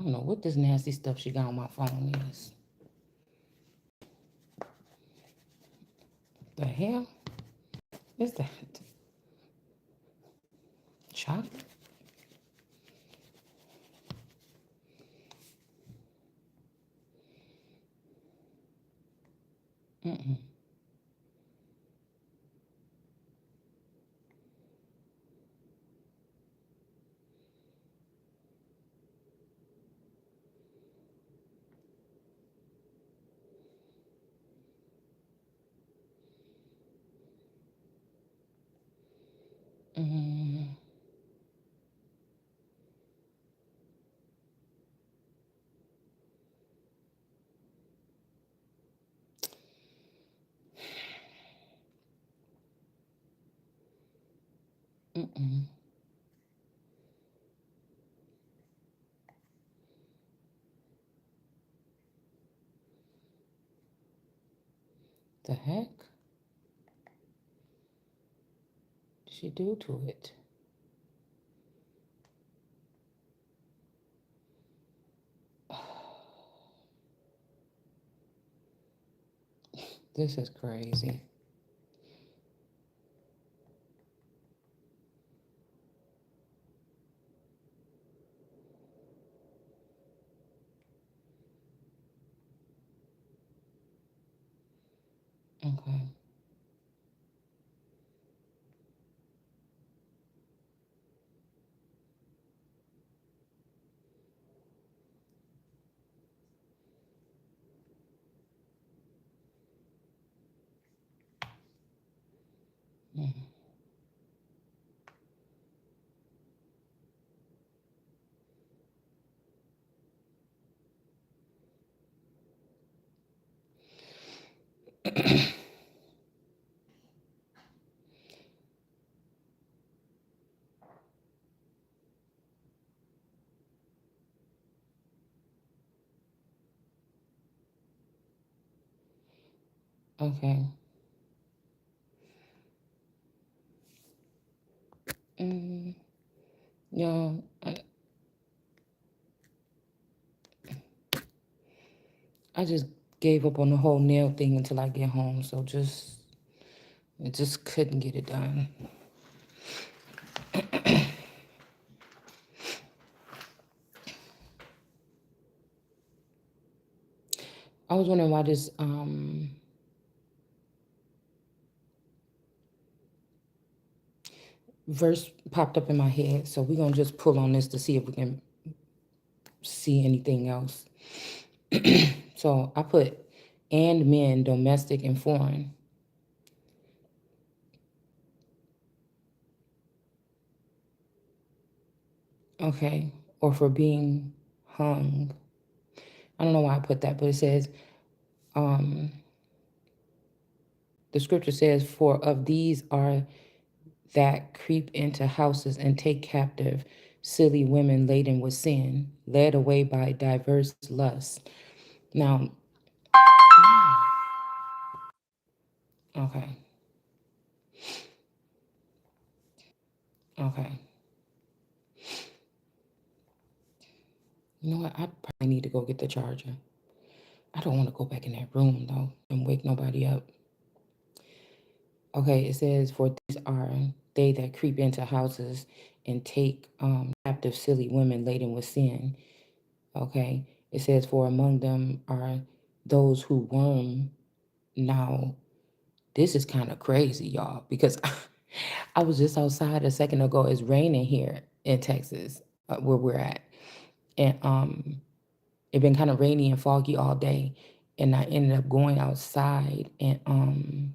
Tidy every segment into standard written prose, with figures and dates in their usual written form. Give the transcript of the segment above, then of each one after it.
don't know what this nasty stuff she got on my phone is. The hell is that? Chocolate? Mm-mm. Mm, mm-mm. The heck did she do to it? This is crazy. Okay. Mm. Okay. Mm, yeah, I just gave up on the whole nail thing until I get home. So just couldn't get it done. I was wondering why this verse popped up in my head. So we're gonna just pull on this to see if we can see anything else. So I put and men, domestic and foreign. Okay. Or for being hung. I don't know why I put that, but it says, um, the scripture says, for of these are that creep into houses and take captive silly women laden with sin, led away by diverse lusts. Now, okay, okay. You know what? I probably need to go get the charger. I don't want to go back in that room though and wake nobody up. Okay, it says, for these are they that creep into houses and take captive silly women laden with sin. Okay, it says, for among them are those who worm. Now, this is kind of crazy, y'all, because I was just outside a second ago. It's raining here in Texas, where we're at. And it been kind of rainy and foggy all day. And I ended up going outside and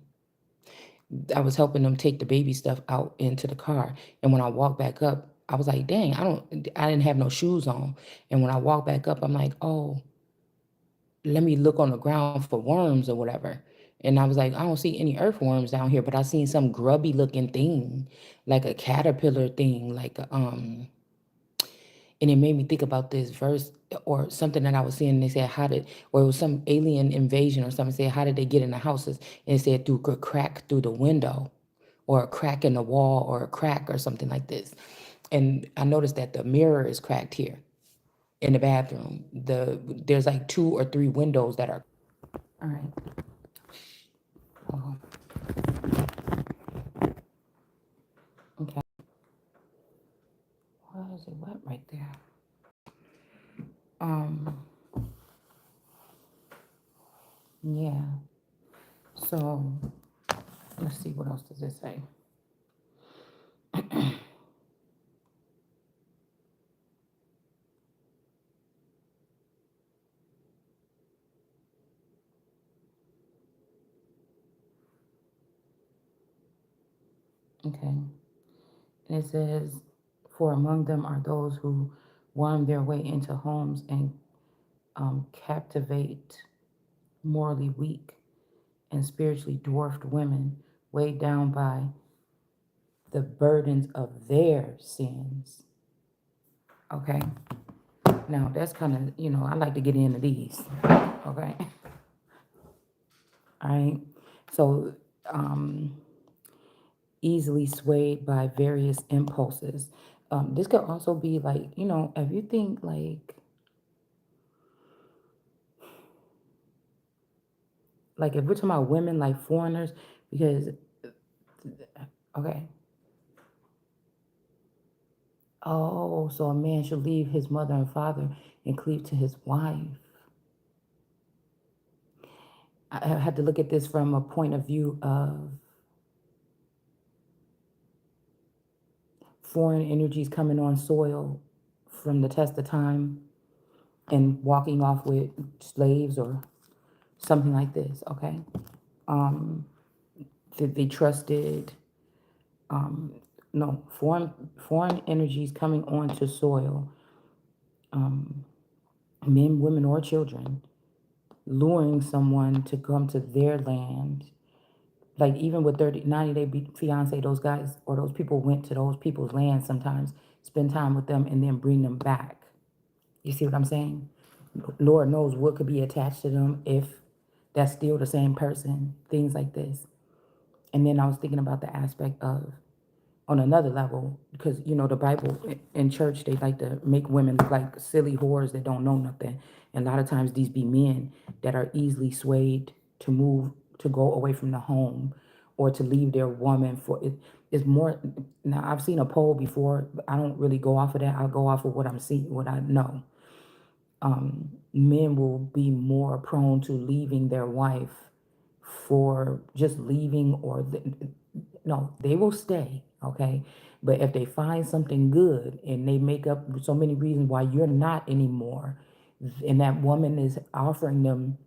I was helping them take the baby stuff out into the car. And when I walked back up, I was like, dang, I didn't have no shoes on. And when I walked back up, I'm like, oh, let me look on the ground for worms or whatever. And I was like, I don't see any earthworms down here, but I seen some grubby looking thing, like a caterpillar thing, and it made me think about this verse or something that I was seeing. They said, or it was some alien invasion or something. Said, how did they get in the houses? And it said, through a crack through the window, or a crack in the wall, or a crack or something like this. And I noticed that the mirror is cracked here. in the bathroom. There's like 2 or 3 windows that are. All right. Oh, okay. Why is it wet right there? Um. Yeah. So let's see, what else does it say? Okay. And it says, for among them are those who worm their way into homes and captivate morally weak and spiritually dwarfed women, weighed down by the burdens of their sins. Okay. Now that's kind of, I like to get into these. Okay. All right. So, easily swayed by various impulses. This could also be like, if you think like if we're talking about women like foreigners, because okay. Oh, so a man should leave his mother and father and cleave to his wife. I had to look at this from a point of view of foreign energies coming on soil from the test of time and walking off with slaves or something like this, okay? That they trusted, no, foreign energies coming onto soil, men, women, or children, luring someone to come to their land. Like even with 90 Day Fiance, those guys or those people went to those people's land sometimes, spend time with them, and then bring them back. You see what I'm saying? Lord knows what could be attached to them if that's still the same person, things like this. And then I was thinking about the aspect of, on another level, because the Bible in church, they like to make women look like silly whores that don't know nothing, and a lot of times these be men that are easily swayed to move, to go away from the home, or to leave their woman for it. Is more. Now I've seen a poll before, but I don't really go off of that. I'll go off of what I'm seeing, what I know. Men will be more prone to leaving their wife for just leaving, or no, they will stay, okay? But if they find something good and they make up so many reasons why you're not anymore, and that woman is offering them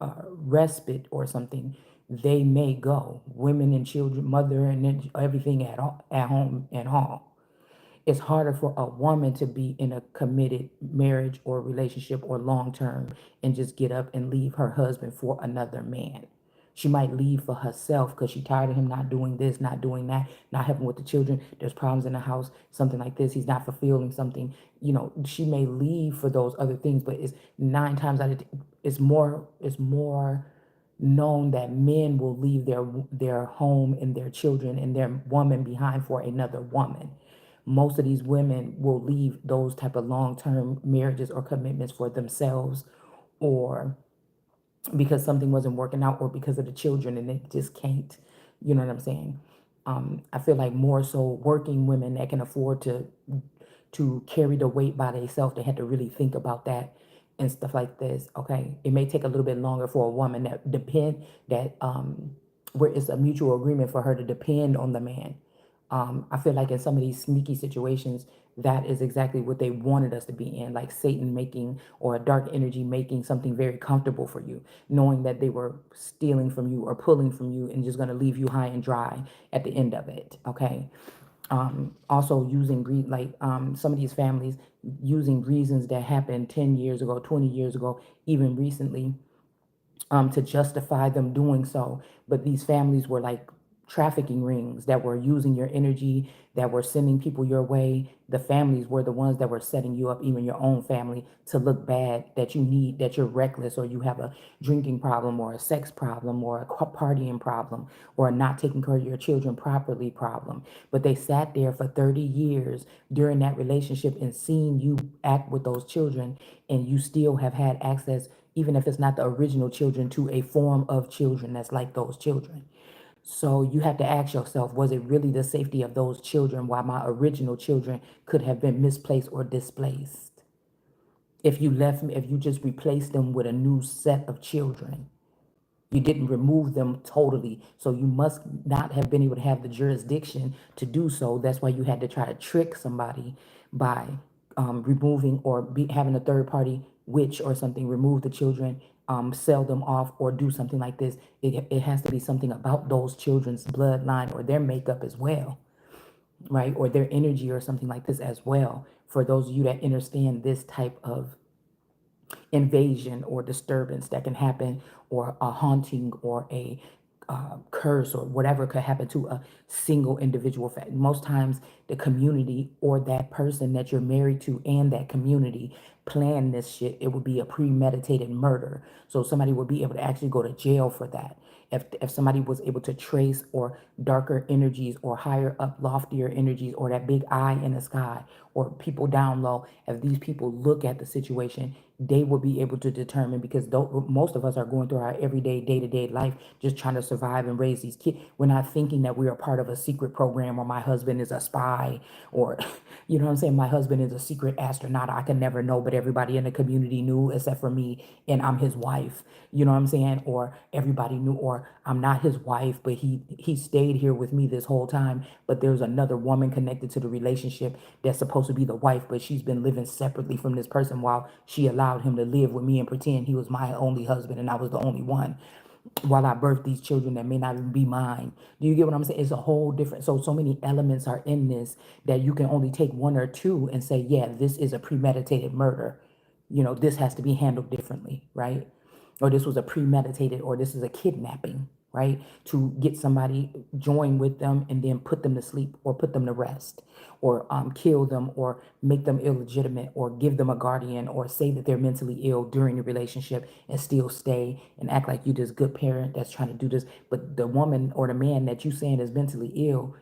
respite or something, they may go. Women and children, mother and everything at home and all. It's harder for a woman to be in a committed marriage or relationship or long term and just get up and leave her husband for another man. She might leave for herself because she's tired of him not doing this, not doing that, not helping with the children. There's problems in the house, something like this. He's not fulfilling something. She may leave for those other things, but it's 9 times out of 10, it's more known that men will leave their home and their children and their woman behind for another woman. Most of these women will leave those type of long-term marriages or commitments for themselves, or because something wasn't working out, or because of the children and they just can't. You know what I'm saying? I feel like more so working women that can afford to carry the weight by themselves, they had to really think about that and stuff like this. Okay, it may take a little bit longer for a woman that where it's a mutual agreement for her to depend on the man. I feel like in some of these sneaky situations, that is exactly what they wanted us to be in, like Satan making, or a dark energy making something very comfortable for you, knowing that they were stealing from you or pulling from you and just going to leave you high and dry at the end of it. Okay. Also using some of these families using reasons that happened 10 years ago, 20 years ago, even recently, to justify them doing so. But these families were like trafficking rings that were using your energy, that were sending people your way. The families were the ones that were setting you up, even your own family, to look bad, that you need, that you're reckless, or you have a drinking problem, or a sex problem, or a partying problem, or a not taking care of your children properly problem. But they sat there for 30 years during that relationship and seen you act with those children, and you still have had access, even if it's not the original children, to a form of children that's like those children. So you have to ask yourself, was it really the safety of those children while my original children could have been misplaced or displaced? If you left me, if you just replaced them with a new set of children, you didn't remove them totally. So you must not have been able to have the jurisdiction to do so. That's why you had to try to trick somebody by removing, or having a third party witch or something remove the children, sell them off, or do something like this. It has to be something about those children's bloodline or their makeup as well, right? Or their energy or something like this as well. For those of you that understand this type of invasion or disturbance that can happen, or a haunting, or a curse, or whatever could happen to a single individual. Most times, the community or that person that you're married to and that community plan this shit. It would be a premeditated murder. So somebody would be able to actually go to jail for that. If somebody was able to trace, or darker energies, or higher up, loftier energies, or that big eye in the sky, or people down low, if these people look at the situation, they will be able to determine, because most of us are going through our everyday, day-to-day life, just trying to survive and raise these kids. We're not thinking that we are part of a secret program, or my husband is a spy, or you know what I'm saying, my husband is a secret astronaut. I can never know, but everybody in the community knew except for me, and I'm his wife. You know what I'm saying? Or everybody knew, or I'm not his wife, but he stayed here with me this whole time, but there's another woman connected to the relationship that's supposed to be the wife, but she's been living separately from this person while she allowed him to live with me and pretend he was my only husband and I was the only one, while I birthed these children that may not even be mine. Do you get what I'm saying? It's a whole different, so many elements are in this that you can only take one or two and say, yeah, this is a premeditated murder. This has to be handled differently, right? Or this was a premeditated, or this is a kidnapping, right? To get somebody, join with them, and then put them to sleep, or put them to rest, or kill them, or make them illegitimate, or give them a guardian, or say that they're mentally ill during the relationship and still stay and act like you this good parent that's trying to do this. But the woman or the man that you saying is mentally ill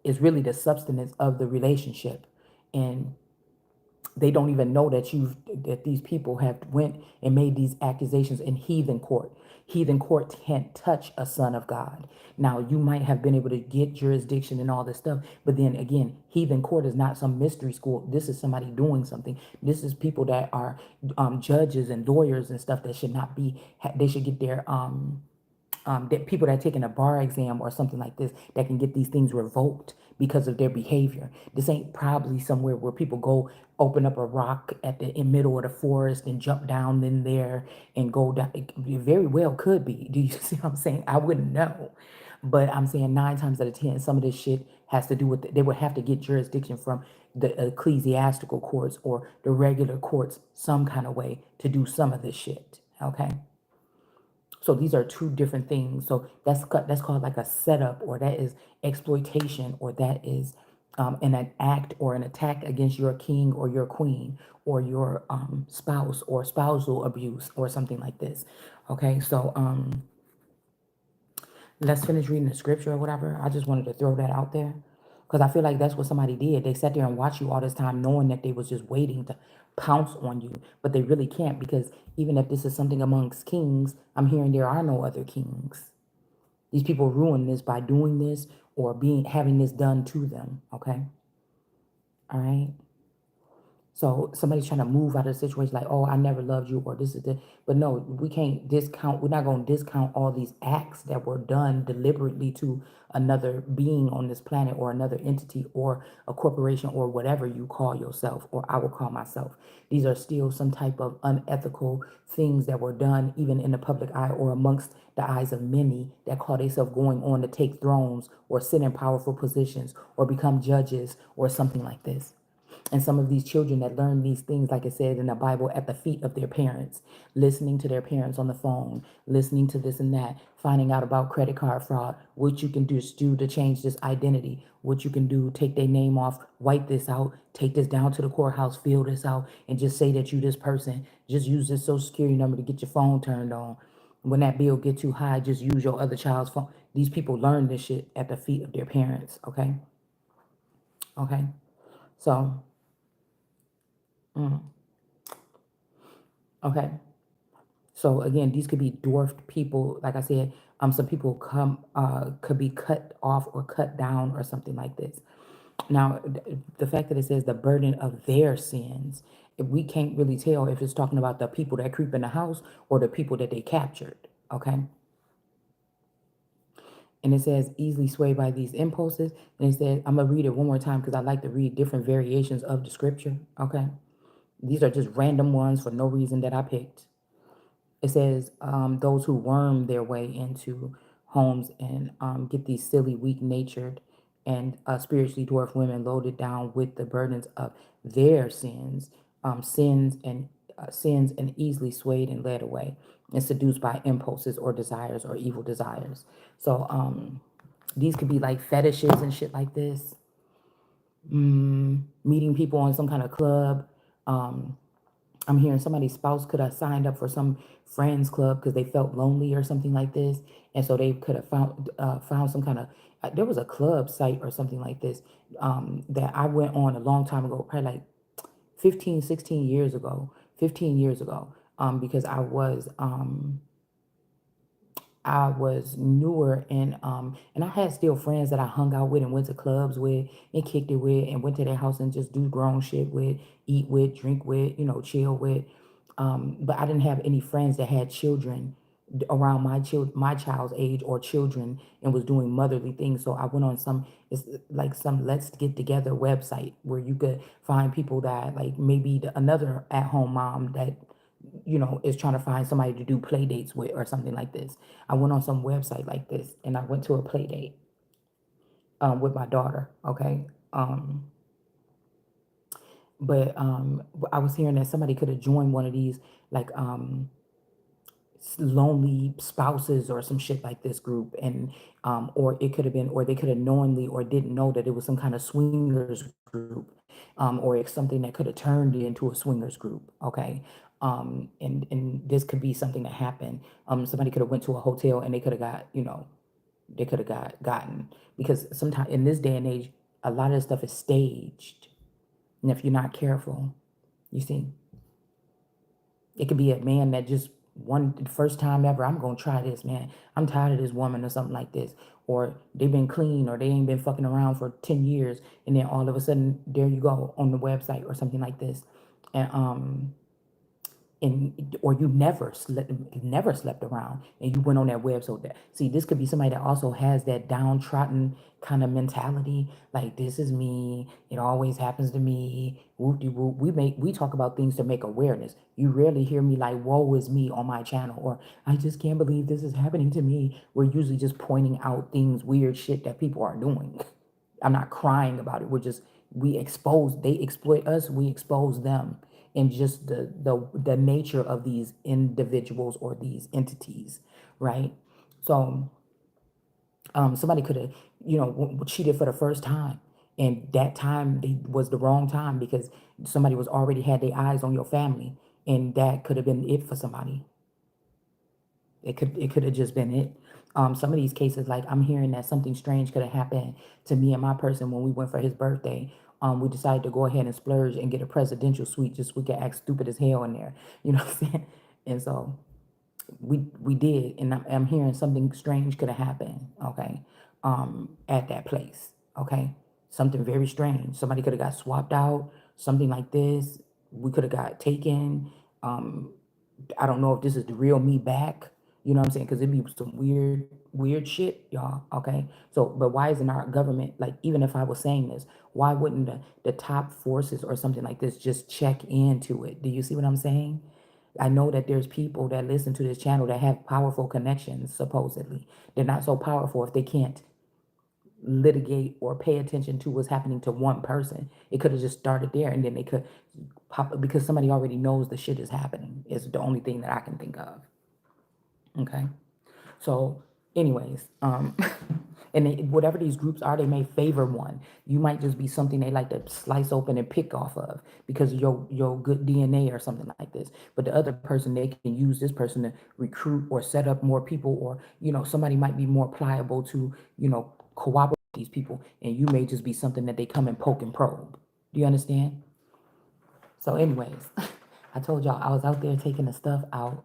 is really the substance of the relationship. And they don't even know that these people have went and made these accusations in heathen court. Heathen court can't touch a son of God. Now, you might have been able to get jurisdiction and all this stuff, but then again, heathen court is not some mystery school. This is somebody doing something. This is people that are judges and lawyers and stuff that should not be. They should get their that people that are taking a bar exam or something like this, that can get these things revoked because of their behavior. This ain't probably somewhere where people go open up a rock at the middle of the forest and jump down in there and go down. It very well could be. Do you see what I'm saying? I wouldn't know. But I'm saying 9 times out of 10, some of this shit has to do with, they would have to get jurisdiction from the ecclesiastical courts or the regular courts some kind of way to do some of this shit. Okay. So these are two different things. So that's called like a setup, or that is exploitation, or that is an act or an attack against your king or your queen, or your spouse, or spousal abuse, or something like this. Okay, so let's finish reading the scripture or whatever. I just wanted to throw that out there because I feel like that's what somebody did. They sat there and watched you all this time knowing that they was just waiting to pounce on you, but they really can't, because even if this is something amongst kings, I'm hearing there are no other kings. These people ruin this by doing this, or having this done to them. Okay. All right. So somebody's trying to move out of the situation like, oh, I never loved you, or this is the, but no, we can't discount, we're not going to discount all these acts that were done deliberately to another being on this planet, or another entity, or a corporation, or whatever you call yourself, or I will call myself. These are still some type of unethical things that were done even in the public eye, or amongst the eyes of many that call themselves going on to take thrones, or sit in powerful positions, or become judges, or something like this. And some of these children that learn these things, like it said in the Bible, at the feet of their parents, listening to their parents on the phone, listening to this and that, finding out about credit card fraud, what you can do to change this identity, what you can do, take their name off, wipe this out, take this down to the courthouse, fill this out, and just say that you this person. Just use this social security number to get your phone turned on. When that bill get too high, just use your other child's phone. These people learn this shit at the feet of their parents, okay? Okay? So, okay. So again, these could be dwarfed people. Like I said, some people could be cut off or cut down or something like this. Now, the fact that it says the burden of their sins, if we can't really tell if it's talking about the people that creep in the house or the people that they captured. Okay. And it says easily swayed by these impulses. And it says, I'm gonna read it one more time because I like to read different variations of the scripture. Okay. These are just random ones for no reason that I picked. It says those who worm their way into homes and get these silly, weak-natured, and spiritually dwarfed women loaded down with the burdens of their sins, sins and easily swayed and led away and seduced by impulses or desires or evil desires. So these could be like fetishes and shit like this. Meeting people on some kind of club. I'm hearing somebody's spouse could have signed up for some friends club because they felt lonely or something like this, and so they could have found some kind of. There was a club site or something like this that I went on a long time ago, probably like 15, 16 years ago, 15 years ago, because I was newer and I had still friends that I hung out with and went to clubs with and kicked it with and went to their house and just do grown shit with, eat with, drink with, chill with. But I didn't have any friends that had children around my child's age or children and was doing motherly things. So I went on it's like some let's get together website where you could find people that like maybe another at home mom that is trying to find somebody to do play dates with or something like this. I went on some website like this and I went to a play date with my daughter. Okay. But I was hearing that somebody could have joined one of these like lonely spouses or some shit like this group, and or it could have been, or they could have knowingly or didn't know that it was some kind of swingers group, or it's something that could have turned into a swingers group. Okay. And this could be something that happened. Somebody could have went to a hotel and they could have got, they could have gotten, because sometimes in this day and age, a lot of this stuff is staged. And if you're not careful, you see, it could be a man that just first time ever, I'm gonna try this, man. I'm tired of this woman or something like this. Or they've been clean or they ain't been fucking around for 10 years. And then all of a sudden, there you go on the website or something like this. And or you never slept around and you went on that web. So that, see, this could be somebody that also has that downtrodden kind of mentality, like this is me, it always happens to me, whoop-de-whoop. We talk about things to make awareness. You rarely hear me like woe is me on my channel, or I just can't believe this is happening to me. We're usually just pointing out things, weird shit that people are doing. I'm not crying about it. They exploit us, we expose them, and just the nature of these individuals or these entities, right? So somebody could have, cheated for the first time, and that time was the wrong time because somebody was already had their eyes on your family, and that could have been it for somebody. It could have just been it. Some of these cases, like I'm hearing that something strange could have happened to me and my person when we went for his birthday. We decided to go ahead and splurge and get a presidential suite just so we could act stupid as hell in there. You know what I'm saying? And so we did, and I'm hearing something strange could have happened. Okay, at that place. Okay, something very strange. Somebody could have got swapped out. Something like this. We could have got taken. I don't know if this is the real me back. You know what I'm saying? Because it'd be some weird shit, y'all. Okay. So, but why isn't our government, like, even if I was saying this, why wouldn't the top forces or something like this just check into it? Do you see what I'm saying? I know that there's people that listen to this channel that have powerful connections, supposedly. They're not so powerful if they can't litigate or pay attention to what's happening to one person. It could have just started there, and then they could pop, because somebody already knows the shit is happening. Is the only thing that I can think of. Okay. So, anyways, and whatever these groups are, they may favor one. You might just be something they like to slice open and pick off of because of your good DNA or something like this. But the other person, they can use this person to recruit or set up more people, or somebody might be more pliable to cooperate with these people, and you may just be something that they come and poke and probe. Do you understand? So, anyways, I told y'all I was out there taking the stuff out.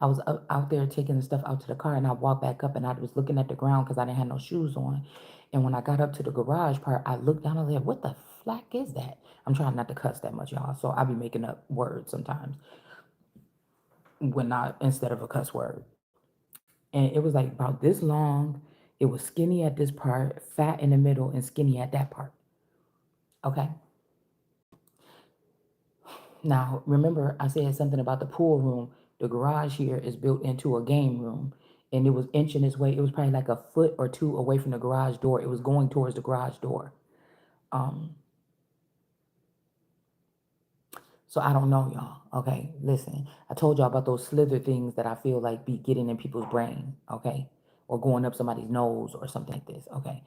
I was out there taking the stuff out to the car, and I walked back up, and I was looking at the ground because I didn't have no shoes on. And when I got up to the garage part, I looked down and I was like, what the flack is that? I'm trying not to cuss that much, y'all. So I be making up words sometimes when not instead of a cuss word. And it was like about this long. It was skinny at this part, fat in the middle, and skinny at that part. Okay. Now, remember, I said something about the pool room. The garage here is built into a game room, and it was inching its way. It was probably like a foot or two away from the garage door. It was going towards the garage door. Um, so I don't know, y'all. Okay, listen. I told y'all about those slither things that I feel like be getting in people's brain. Okay, or going up somebody's nose or something like this. Okay,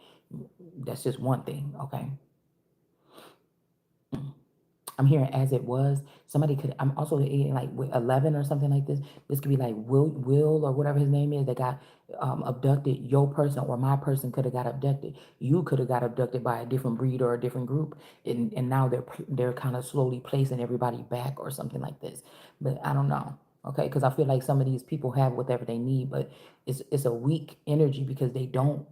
that's just one thing. Okay. I'm hearing as it was. Somebody could. I'm also eating like with 11 or something like this. This could be like Will or whatever his name is that got abducted. Your person or my person could have got abducted. You could have got abducted by a different breed or a different group, and now they're kind of slowly placing everybody back or something like this. But I don't know. Okay, because I feel like some of these people have whatever they need, but it's a weak energy because they don't.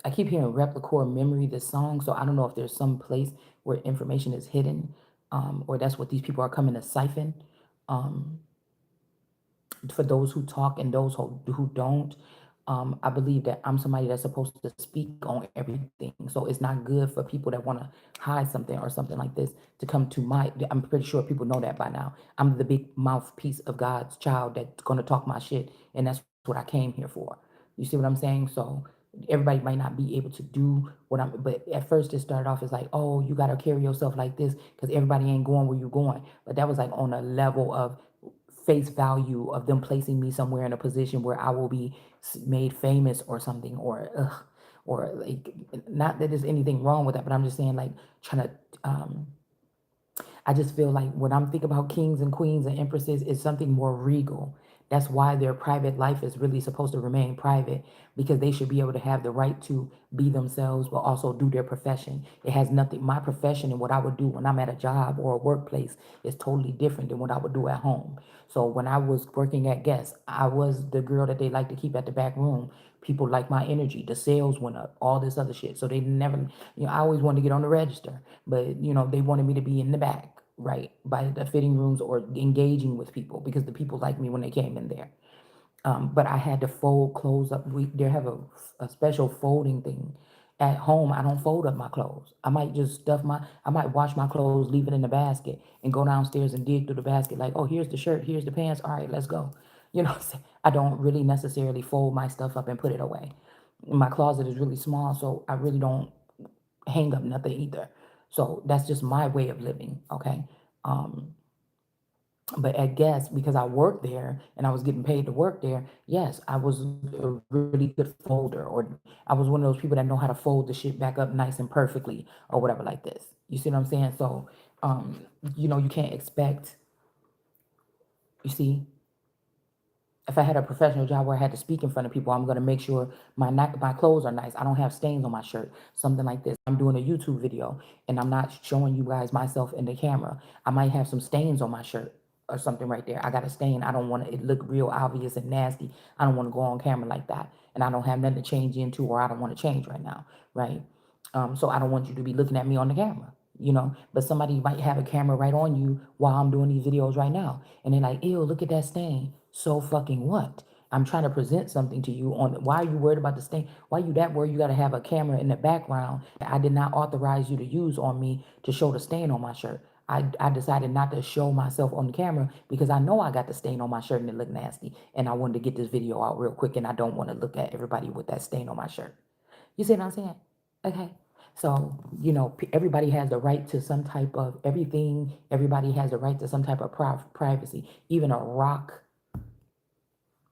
I keep hearing replicore memory, this song, so I don't know if there's some place where information is hidden, or that's what these people are coming to siphon. Um, for those who talk and those who don't, I believe that I'm somebody that's supposed to speak on everything. So it's not good for people that want to hide something or something like this to come to my. I'm pretty sure people know that by now. I'm the big mouthpiece of God's child that's going to talk my shit, and that's what I came here for. You see what I'm saying? So everybody might not be able to do what I'm, but at first it started off as like, oh, you got to carry yourself like this because everybody ain't going where you're going. But that was like on a level of face value of them placing me somewhere in a position where I will be made famous or something, or like, not that there's anything wrong with that, but I'm just saying like trying to, I just feel like when I'm thinking about kings and queens and empresses, it's something more regal. That's why their private life is really supposed to remain private, because they should be able to have the right to be themselves, but also do their profession. It has nothing, my profession and what I would do when I'm at a job or a workplace is totally different than what I would do at home. So when I was working at Guess, I was the girl that they like to keep at the back room. People like my energy. The sales went up, all this other shit. So they never, I always wanted to get on the register, but they wanted me to be in the back, right, by the fitting rooms or engaging with people because the people liked me when they came in there. But I had to fold clothes up. They have a special folding thing. At home, I don't fold up my clothes. I might just I might wash my clothes, leave it in the basket, and go downstairs and dig through the basket like, oh, here's the shirt, here's the pants. All right, let's go. I don't really necessarily fold my stuff up and put it away. My closet is really small, so I really don't hang up nothing either. So that's just my way of living, okay? Um, but at Guess, because I worked there and I was getting paid to work there, yes, I was a really good folder, or I was one of those people that know how to fold the shit back up nice and perfectly, or whatever like this. You see what I'm saying? So, you can't expect, you see, if I had a professional job where I had to speak in front of people, I'm going to make sure my clothes are nice. I don't have stains on my shirt, something like this. I'm doing a YouTube video and I'm not showing you guys myself in the camera. I might have some stains on my shirt or something right there. I got a stain. I don't want it look real obvious and nasty. I don't want to go on camera like that. And I don't have nothing to change into, or I don't want to change right now, right? So I don't want you to be looking at me on the camera, but somebody might have a camera right on you while I'm doing these videos right now. And they're like, ew, look at that stain. So fucking what? I'm trying to present something to you on why are you worried about the stain? Why you that worried you got to have a camera in the background that I did not authorize you to use on me to show the stain on my shirt. I decided not to show myself on the camera because I know I got the stain on my shirt and it looked nasty. And I wanted to get this video out real quick and I don't want to look at everybody with that stain on my shirt. You see what I'm saying? Okay. So, everybody has the right to some type of everything. Everybody has the right to some type of privacy. Even a rock,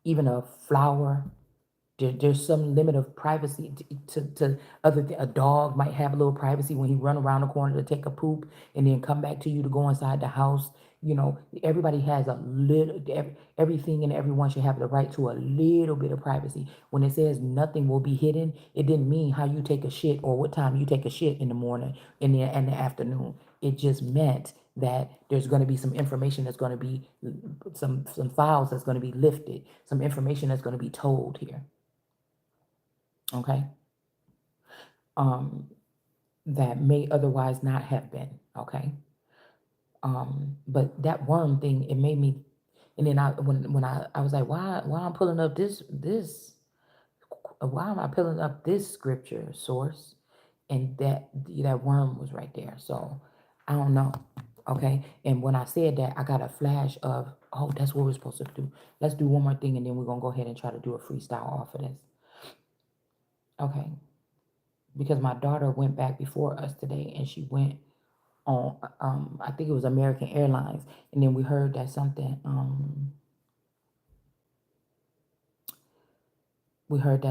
even a flower, there's some limit of privacy to a dog might have a little privacy when he run around the corner to take a poop and then come back to you to go inside the house. Everybody has a little, everything and everyone should have the right to a little bit of privacy. When it says nothing will be hidden, it didn't mean how you take a shit or what time you take a shit in the morning, in the afternoon. It just meant that there's going to be some information that's going to be some files that's going to be lifted, some information that's going to be told here. Okay, um, that may otherwise not have been. Okay, but that worm thing, it made me, and then I was like, why I'm pulling up why am I pulling up this scripture source, and that worm was right there. So I don't know. Okay, and when I said that, I got a flash of, oh, that's what we're supposed to do. Let's do one more thing, and then we're gonna go ahead and try to do a freestyle off of this. Okay, because my daughter went back before us today and she went on I think it was American Airlines, and then we heard that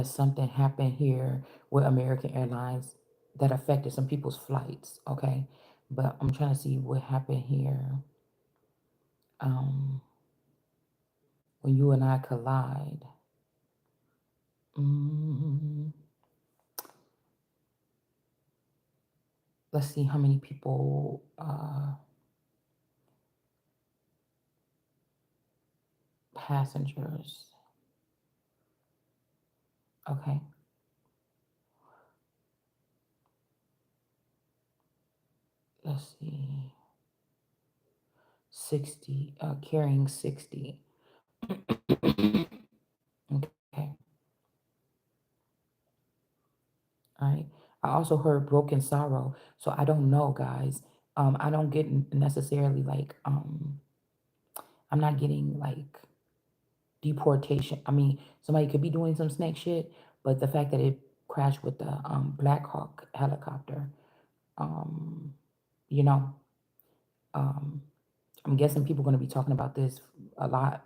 something happened here with American Airlines that affected some people's flights. Okay, but I'm trying to see what happened here when you and I collide. mm, let's see how many people passengers. Okay, let's see. 60, carrying 60. Okay. All right. I also heard broken sorrow. So I don't know, guys. I don't get necessarily like I'm not getting like deportation. I mean, somebody could be doing some snake shit, but the fact that it crashed with the Black Hawk helicopter, um, you know, um, I'm guessing people are going to be talking about this a lot.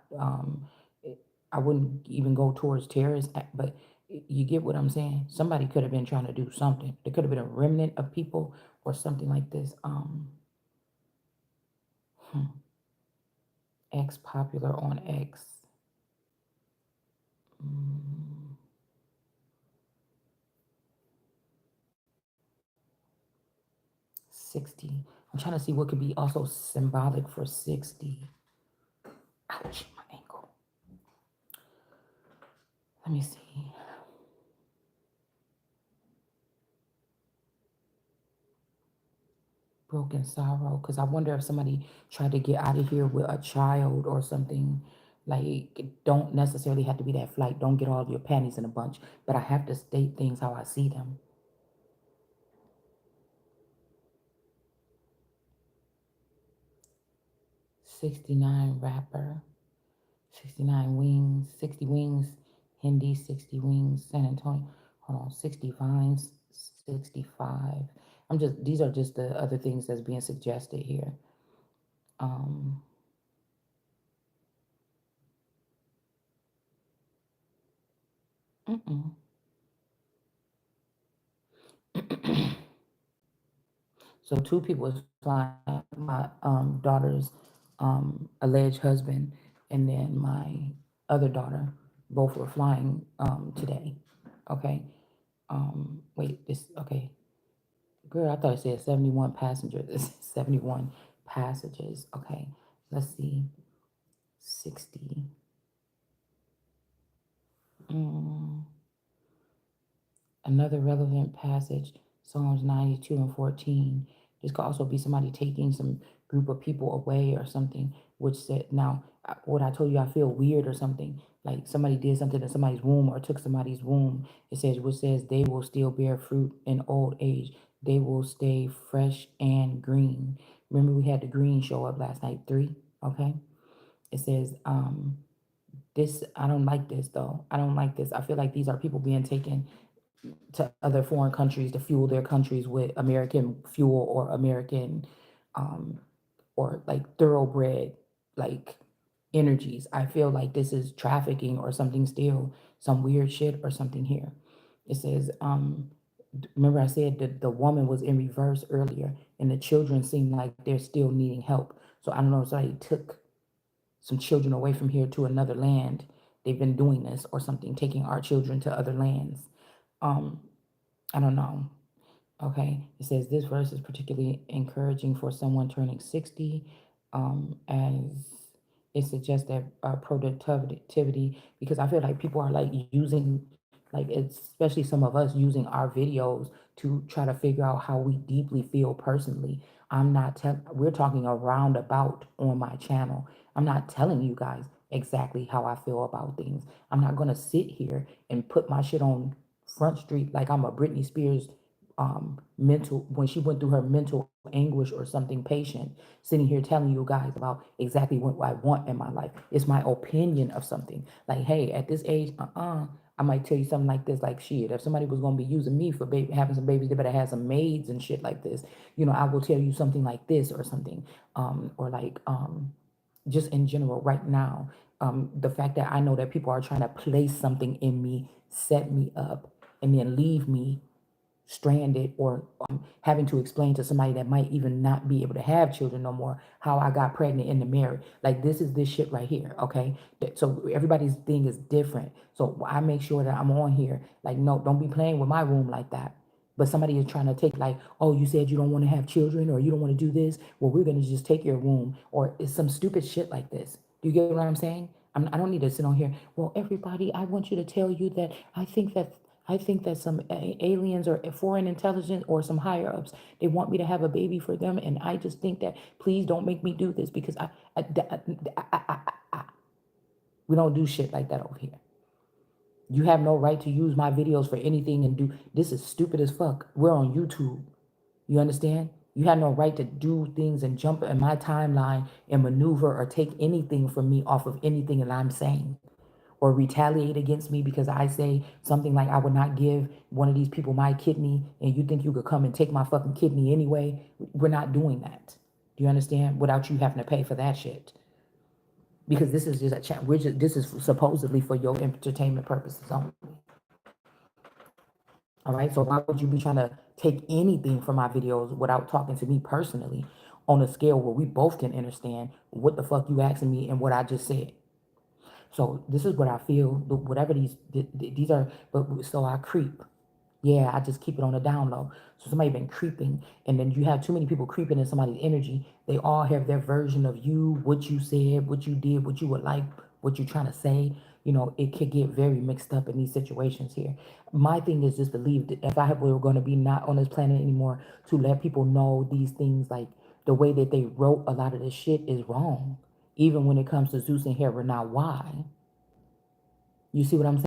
I wouldn't even go towards terrorists, but you get what I'm saying. Somebody could have been trying to do something. There could have been a remnant of people or something like this. Hmm, X popular on X. Mm, 60. I'm trying to see what could be also symbolic for 60. Ouch, my ankle. Let me see. Broken sorrow, because I wonder if somebody tried to get out of here with a child or something. Like, it don't necessarily have to be that flight. Don't get all of your panties in a bunch, but I have to state things how I see them. 69 rapper, 69 wings, 60 wings, Hindi, 60 wings, San Antonio. Hold on, 60 vines, 65. These are just the other things that's being suggested here. Um, mm-mm. So two people was flying. My daughter's alleged husband, and then my other daughter, both were flying today. Okay. Wait, this okay. Girl, I thought it said 71 passengers. It's 71 passages. Okay. Let's see. 60. Mm, another relevant passage, Psalms 92 and 14. This could also be somebody taking some group of people away or something, which said, now, what I told you, I feel weird or something, like somebody did something to somebody's womb or took somebody's womb. It says, which says, they will still bear fruit in old age. They will stay fresh and green. Remember, we had the green show up last night, 3, okay? It says, this, I don't like this though. I don't like this. I feel like these are people being taken to other foreign countries to fuel their countries with American fuel or American, um, or like thoroughbred, like energies. I feel like this is trafficking or something still, some weird shit or something here. It says, remember I said that the woman was in reverse earlier and the children seem like they're still needing help. So I don't know if somebody took some children away from here to another land. They've been doing this or something, taking our children to other lands. Um, I don't know. Okay, it says this verse is particularly encouraging for someone turning 60, as it suggests that productivity, because I feel like people are like using, like especially some of us using our videos to try to figure out how we deeply feel personally. I'm not telling, we're talking a roundabout on my channel. I'm not telling you guys exactly how I feel about things. I'm not gonna sit here and put my shit on Front Street like I'm a Britney Spears, mental, when she went through her mental anguish or something, patient, sitting here telling you guys about exactly what I want in my life. It's my opinion of something. Like, hey, at this age, I might tell you something like this, like shit. If somebody was gonna be using me for having some babies, they better have some maids and shit like this. I will tell you something like this or something, or like, just in general right now. The fact that I know that people are trying to place something in me, set me up, and then leave me stranded, or having to explain to somebody that might even not be able to have children no more how I got pregnant in the marriage. Like, this is this shit right here, okay? So everybody's thing is different. So I make sure that I'm on here. Like, no, don't be playing with my womb like that. But somebody is trying to take, like, oh, you said you don't want to have children or you don't want to do this. Well, we're going to just take your womb, or it's some stupid shit like this. Do you get what I'm saying? I don't need to sit on here. Well, everybody, I want you to tell you that I think that some aliens or foreign intelligence or some higher ups, they want me to have a baby for them, and I just think that please don't make me do this because we don't do shit like that over here. You have no right to use my videos for anything and do this is stupid as fuck. We're on YouTube. You understand? You have no right to do things and jump in my timeline and maneuver or take anything from me off of anything that I'm saying, or retaliate against me because I say something like I would not give one of these people my kidney and you think you could come and take my fucking kidney anyway. We're not doing that. Do you understand? Without you having to pay for that shit. Because this is just a chat. This is supposedly for your entertainment purposes only. All right. So why would you be trying to take anything from my videos without talking to me personally on a scale where we both can understand what the fuck you asking me and what I just said? So this is what I feel. Whatever these are, but so I creep. Yeah, I just keep it on the down low. So somebody been creeping, and then you have too many people creeping in somebody's energy. They all have their version of you, what you said, what you did, what you would like, what you're trying to say. It could get very mixed up in these situations here. My thing is just to leave. If I were going to be not on this planet anymore, to let people know these things, like the way that they wrote a lot of this shit is wrong. Even when it comes to Zeus and Hera. Now, why? You see what I'm saying?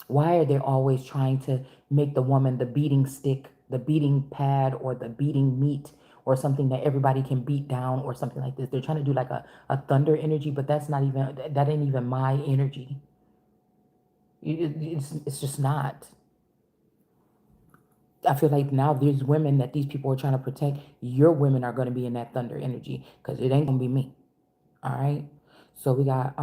Why are they always trying to make the woman the beating stick, the beating pad, or the beating meat, or something that everybody can beat down, or something like this? They're trying to do like a thunder energy, but that's not even, that ain't even my energy. It's just not. I feel like now there's women that these people are trying to protect. Your women are going to be in that thunder energy because it ain't going to be me. All right. So we got,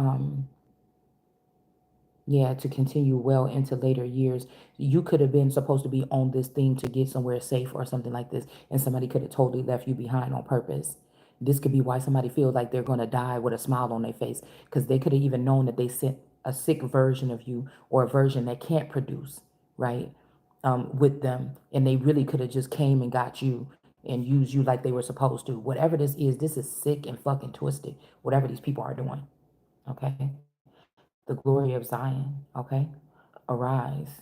yeah, to continue well into later years. You could have been supposed to be on this thing to get somewhere safe or something like this, and somebody could have totally left you behind on purpose. This could be why somebody feels like they're going to die with a smile on their face, because they could have even known that they sent a sick version of you, or a version that can't produce, right? With them, and they really could have just came and got you and used you like they were supposed to. Whatever this is sick and fucking twisted, whatever these people are doing, okay? The glory of Zion, okay? Arise,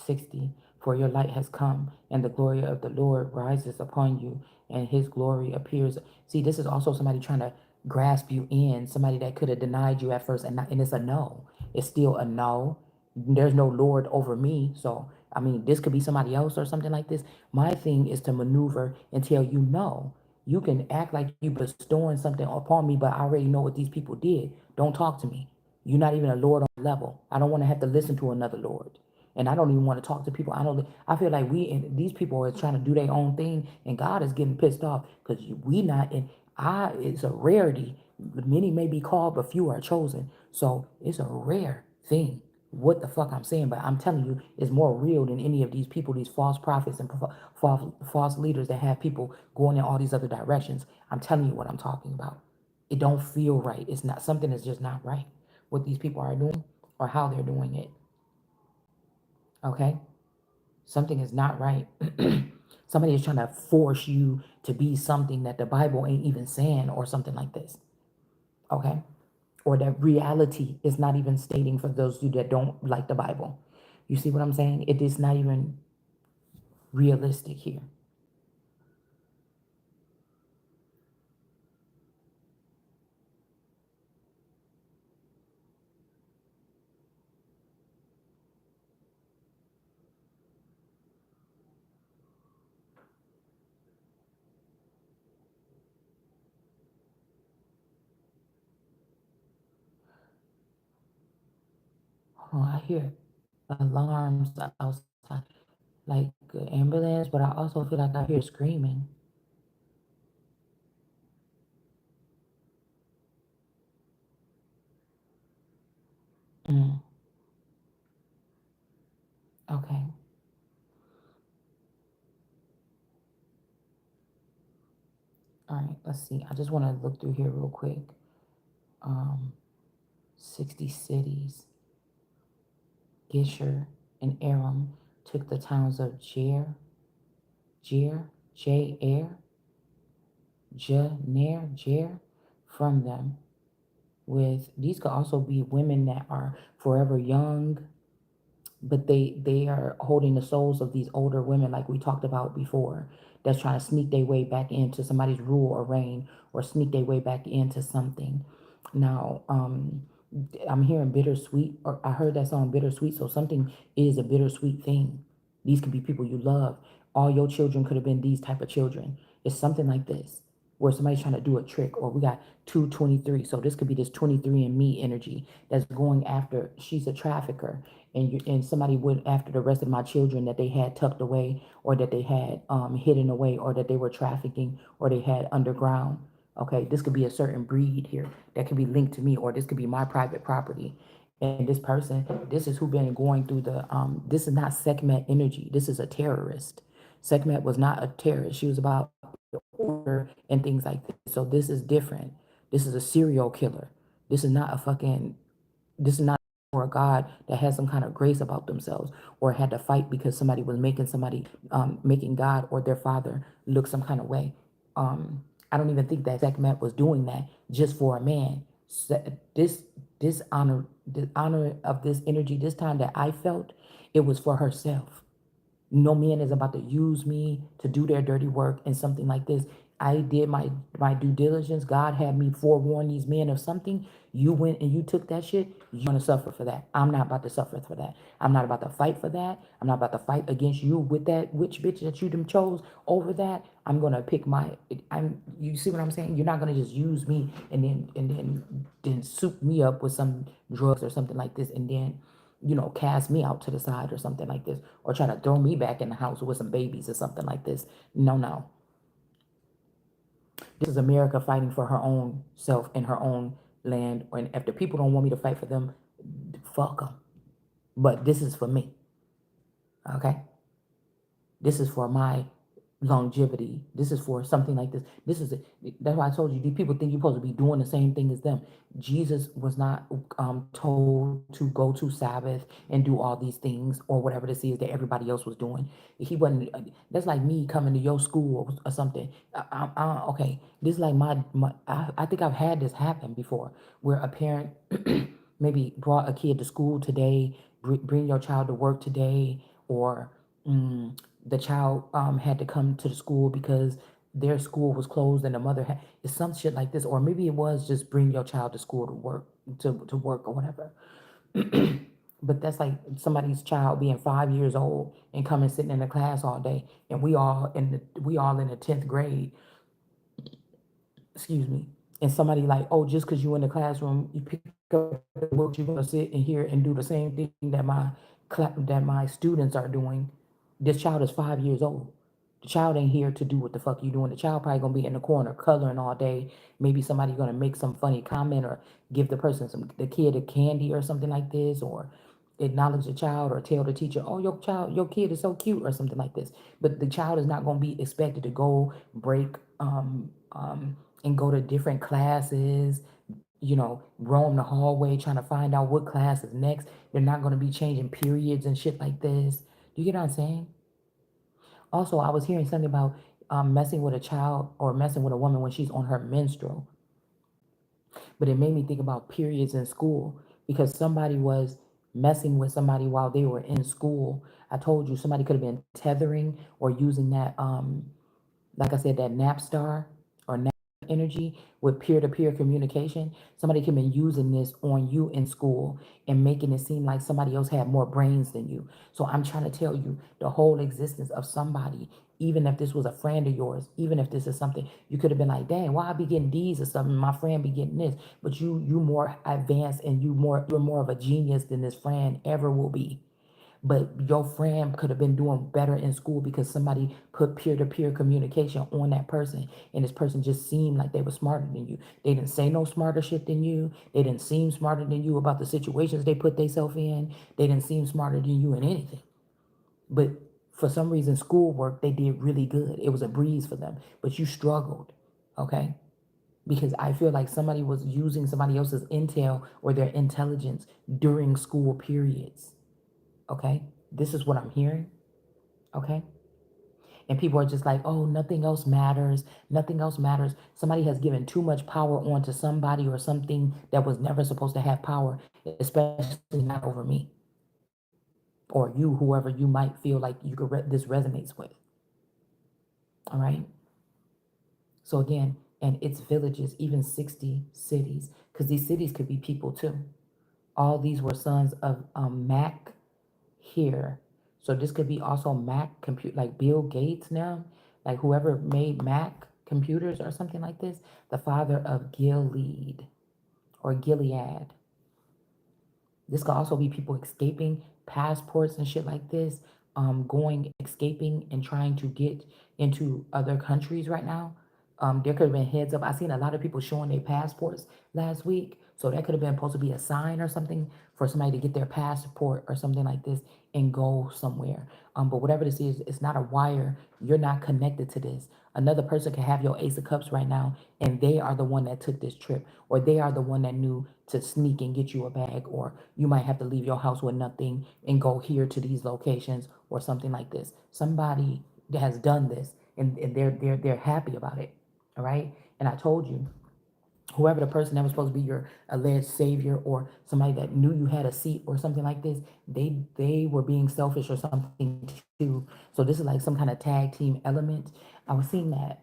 60. For your light has come, and the glory of the Lord rises upon you, and his glory appears. See, this is also somebody trying to grasp you in, somebody that could have denied you at first, and it's a no. It's still a no. There's no Lord over me. So, I mean, this could be somebody else or something like this. My thing is to maneuver until you know. You can act like you bestowing something upon me, but I already know what these people did. Don't talk to me. You're not even a Lord on the level. I don't want to have to listen to another Lord. And I don't even want to talk to people. I feel like we and these people are trying to do their own thing, and God is getting pissed off because we not in. I It's a rarity. Many may be called, but few are chosen. So it's a rare thing. What the fuck I'm saying, but I'm telling you, it's more real than any of these people, these false prophets and false leaders that have people going in all these other directions. I'm telling you what I'm talking about. It don't feel right. It's not something that's just not right. What these people are doing or how they're doing it. Okay? Something is not right. Somebody is trying to force you to be something that the Bible ain't even saying or something like this. Okay? Or that reality is not even stating for those of you that don't like the Bible. You see what I'm saying? It is not even realistic here. Oh, I hear alarms outside, like ambulance, but I also feel like I hear screaming. Mm, okay. All right. Let's see. I just want to look through here real quick. Um, 60 cities. Gisher and Aram took the towns of Jair, Jair from them. With these could also be women that are forever young, but they are holding the souls of these older women, like we talked about before, that's trying to sneak their way back into somebody's rule or reign, or sneak their way back into something. Now, I'm hearing bittersweet, or I heard that song bittersweet. So something is a bittersweet thing. These could be people you love. All your children could have been these type of children. It's something like this, where somebody's trying to do a trick, or we got 223. So this could be this 23 and me energy that's going after. She's a trafficker, and somebody went after the rest of my children that they had tucked away, or that they had hidden away, or that they were trafficking, or they had underground. Okay, this could be a certain breed here that could be linked to me, or this could be my private property. And this person, this is who been going through the this is not Sekhmet energy. This is a terrorist. Sekhmet was not a terrorist. She was about order and things like this. So this is different. This is a serial killer. This is not a fucking this is not for a God that has some kind of grace about themselves, or had to fight because somebody was making making God or their father look some kind of way. I don't even think that Sekhmet was doing that just for a man. This the honor of this energy, this time that I felt, it was for herself. No man is about to use me to do their dirty work and something like this. I did my due diligence. God had me forewarn these men of something. You went and you took that shit. You're gonna suffer for that. I'm not about to suffer for that. I'm not about to fight for that. I'm not about to fight against you with that witch bitch that you them chose over that. I'm gonna pick my. You see what I'm saying? You're not gonna just use me and then soup me up with some drugs or something like this, and then cast me out to the side or something like this, or try to throw me back in the house with some babies or something like this. No, no. This is America fighting for her own self in her own land. And if the people don't want me to fight for them, fuck them. But this is for me. Okay? This is for my longevity. This is for something like this. That's why I told you, these people think you're supposed to be doing the same thing as them. Jesus was not told to go to Sabbath and do all these things or whatever this is that everybody else was doing. He wasn't. That's like me coming to your school or something. Okay, this is like I think I've had this happen before, where a parent maybe brought a kid to school today, bring your child to work today, or the child had to come to the school because their school was closed and the mother had it's some shit like this, or maybe it was just bring your child to school to work to work or whatever. But that's like somebody's child being 5 years old and coming sitting in the class all day, and we all in the 10th grade, excuse me, and somebody like, oh, just because you in the classroom, you pick up the books, you're gonna sit in here and do the same thing that my students are doing. This child is 5 years old. The child ain't here to do what the fuck you doing. The child probably gonna be in the corner coloring all day. Maybe somebody gonna make some funny comment or give the kid a candy or something like this, or acknowledge the child or tell the teacher, oh, your kid is so cute or something like this. But the child is not gonna be expected to go break and go to different classes, roam the hallway trying to find out what class is next. They're not going to be changing periods and shit like this. Do you get what I'm saying? Also, I was hearing something about messing with a child or messing with a woman when she's on her menstrual. But it made me think about periods in school because somebody was messing with somebody while they were in school. I told you somebody could have been tethering or using that like I said, that Napstar or Nap energy with peer-to-peer communication. Somebody can be using this on you in school and making it seem like somebody else had more brains than you. So I'm trying to tell you the whole existence of somebody, even if this was a friend of yours, even if this is something you could have been like, dang, why I be getting D's or something? My friend be getting this. But you more advanced and you're more of a genius than this friend ever will be. But your friend could have been doing better in school because somebody put peer-to-peer communication on that person, and this person just seemed like they were smarter than you. They didn't say no smarter shit than you. They didn't seem smarter than you about the situations they put themselves in. They didn't seem smarter than you in anything. But for some reason, schoolwork, they did really good. It was a breeze for them. But you struggled, okay? Because I feel like somebody was using somebody else's intel or their intelligence during school periods. Okay? This is what I'm hearing. Okay? And people are just like, oh, nothing else matters. Nothing else matters. Somebody has given too much power onto somebody or something that was never supposed to have power, especially not over me or you, whoever you might feel like this resonates with. All right? So again, and it's villages, even 60 cities, because these cities could be people too. All these were sons of Mac here. So this could be also Mac compute like Bill Gates now, like whoever made Mac computers or something like this, the father of Gilead or Gilead. This could also be people escaping passports and shit like this, escaping and trying to get into other countries right now. There could have been heads up. I seen a lot of people showing their passports last week. So that could have been supposed to be a sign or something for somebody to get their passport or something like this and go somewhere. But whatever this is, it's not a wire. You're not connected to this. Another person can have your Ace of Cups right now, and they are the one that took this trip, or they are the one that knew to sneak and get you a bag, or you might have to leave your house with nothing and go here to these locations or something like this. Somebody has done this, and they're happy about it. All right. And I told you, whoever the person that was supposed to be your alleged savior or somebody that knew you had a seat or something like this, they were being selfish or something too. So this is like some kind of tag team element. I was seeing that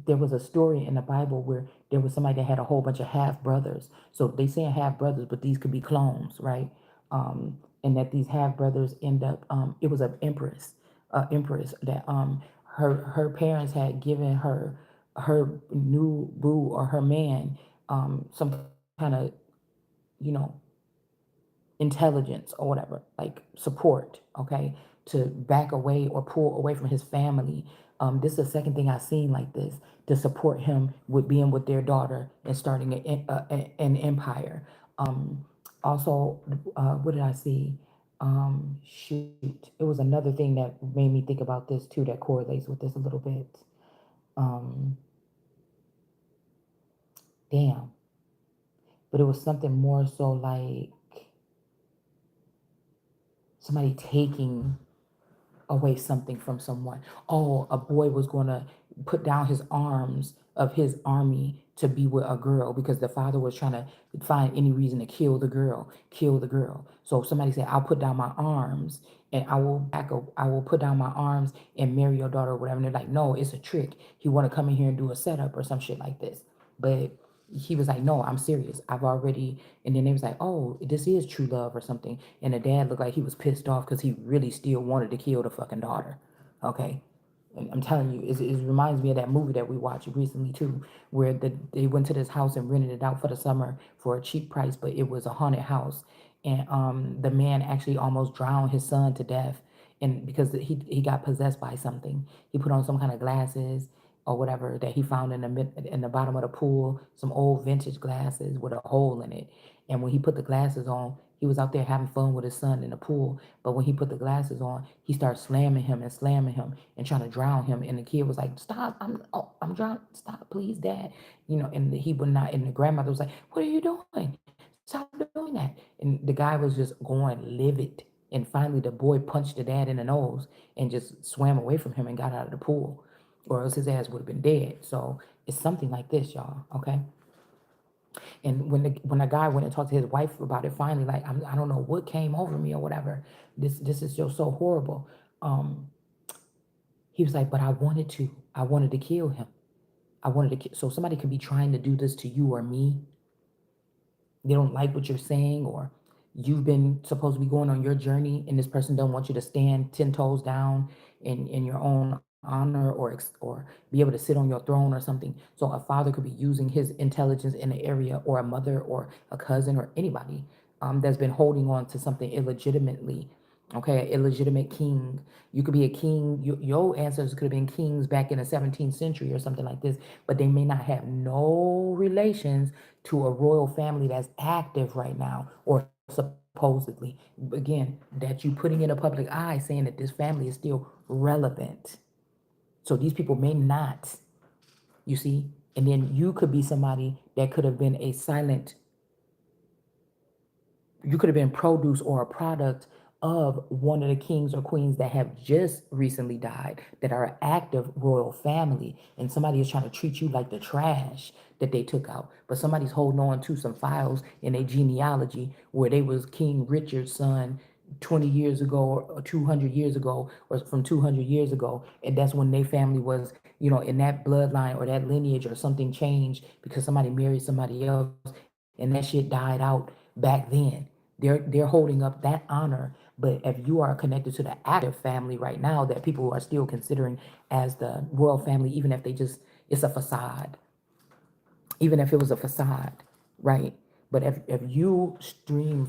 there was a story in the Bible where there was somebody that had a whole bunch of half brothers. So they saying half brothers, but these could be clones, right? And that these half brothers end up. It was an empress that her parents had given her new boo or her man some kind of you know intelligence or whatever, like support, okay, to back away or pull away from his family. This is the second thing I've seen like this to support him with being with their daughter and starting an empire. Um, Also, what did I see? Shoot, it was another thing that made me think about this too that correlates with this a little bit. Um, Damn, but it was something more so like somebody taking away something from someone. Oh, a boy was going to put down his arms of his army to be with a girl because the father was trying to find any reason to kill the girl, kill the girl. So somebody said, I'll put down my arms and I will put down my arms and marry your daughter or whatever. And they're like, no, it's a trick. He want to come in here and do a setup or some shit like this. But he was like, no, I'm serious. I've already, and then they was like, oh, this is true love or something. And the dad looked like he was pissed off because he really still wanted to kill the fucking daughter. Okay. And I'm telling you, it reminds me of that movie that we watched recently too, where they went to this house and rented it out for the summer for a cheap price, but it was a haunted house. And the man actually almost drowned his son to death. And because he got possessed by something, he put on some kind of glasses or whatever that he found in the bottom of the pool, some old vintage glasses with a hole in it. And when he put the glasses on, he was out there having fun with his son in the pool. But when he put the glasses on, he started slamming him and trying to drown him. And the kid was like, "Stop! I'm drowning! Stop, please, Dad!" You know. And he would not. And the grandmother was like, "What are you doing? Stop doing that!" And the guy was just going livid. And finally, the boy punched the dad in the nose and just swam away from him and got out of the pool, or else his ass would have been dead. So it's something like this, y'all. Okay. And when a guy went and talked to his wife about it, finally, like I don't know what came over me or whatever. This is just so horrible. Um, he was like, but I wanted to kill him. I wanted to kill. So somebody could be trying to do this to you or me. They don't like what you're saying, or you've been supposed to be going on your journey, and this person don't want you to stand 10 toes down in your own honor, or be able to sit on your throne or something. So a father could be using his intelligence in the area, or a mother or a cousin or anybody that's been holding on to something illegitimately. Okay, an illegitimate king. You could be a king. Your ancestors could have been kings back in the 17th century or something like this, but they may not have no relations to a royal family that's active right now, or supposedly. Again, that you putting in a public eye saying that this family is still relevant. So these people may not, you see, and then you could be somebody that could have been a silent, you could have been produce or a product of one of the kings or queens that have just recently died, that are an active royal family, and somebody is trying to treat you like the trash that they took out. But somebody's holding on to some files in a genealogy where they was King Richard's son 20 years ago or 200 years ago, or from 200 years ago, and that's when their family was, you know, in that bloodline or that lineage, or something changed because somebody married somebody else and that shit died out back then. They're holding up that honor. But if you are connected to the active family right now that people are still considering as the royal family, even if they just, it's a facade, even if it was a facade, right? But if you stream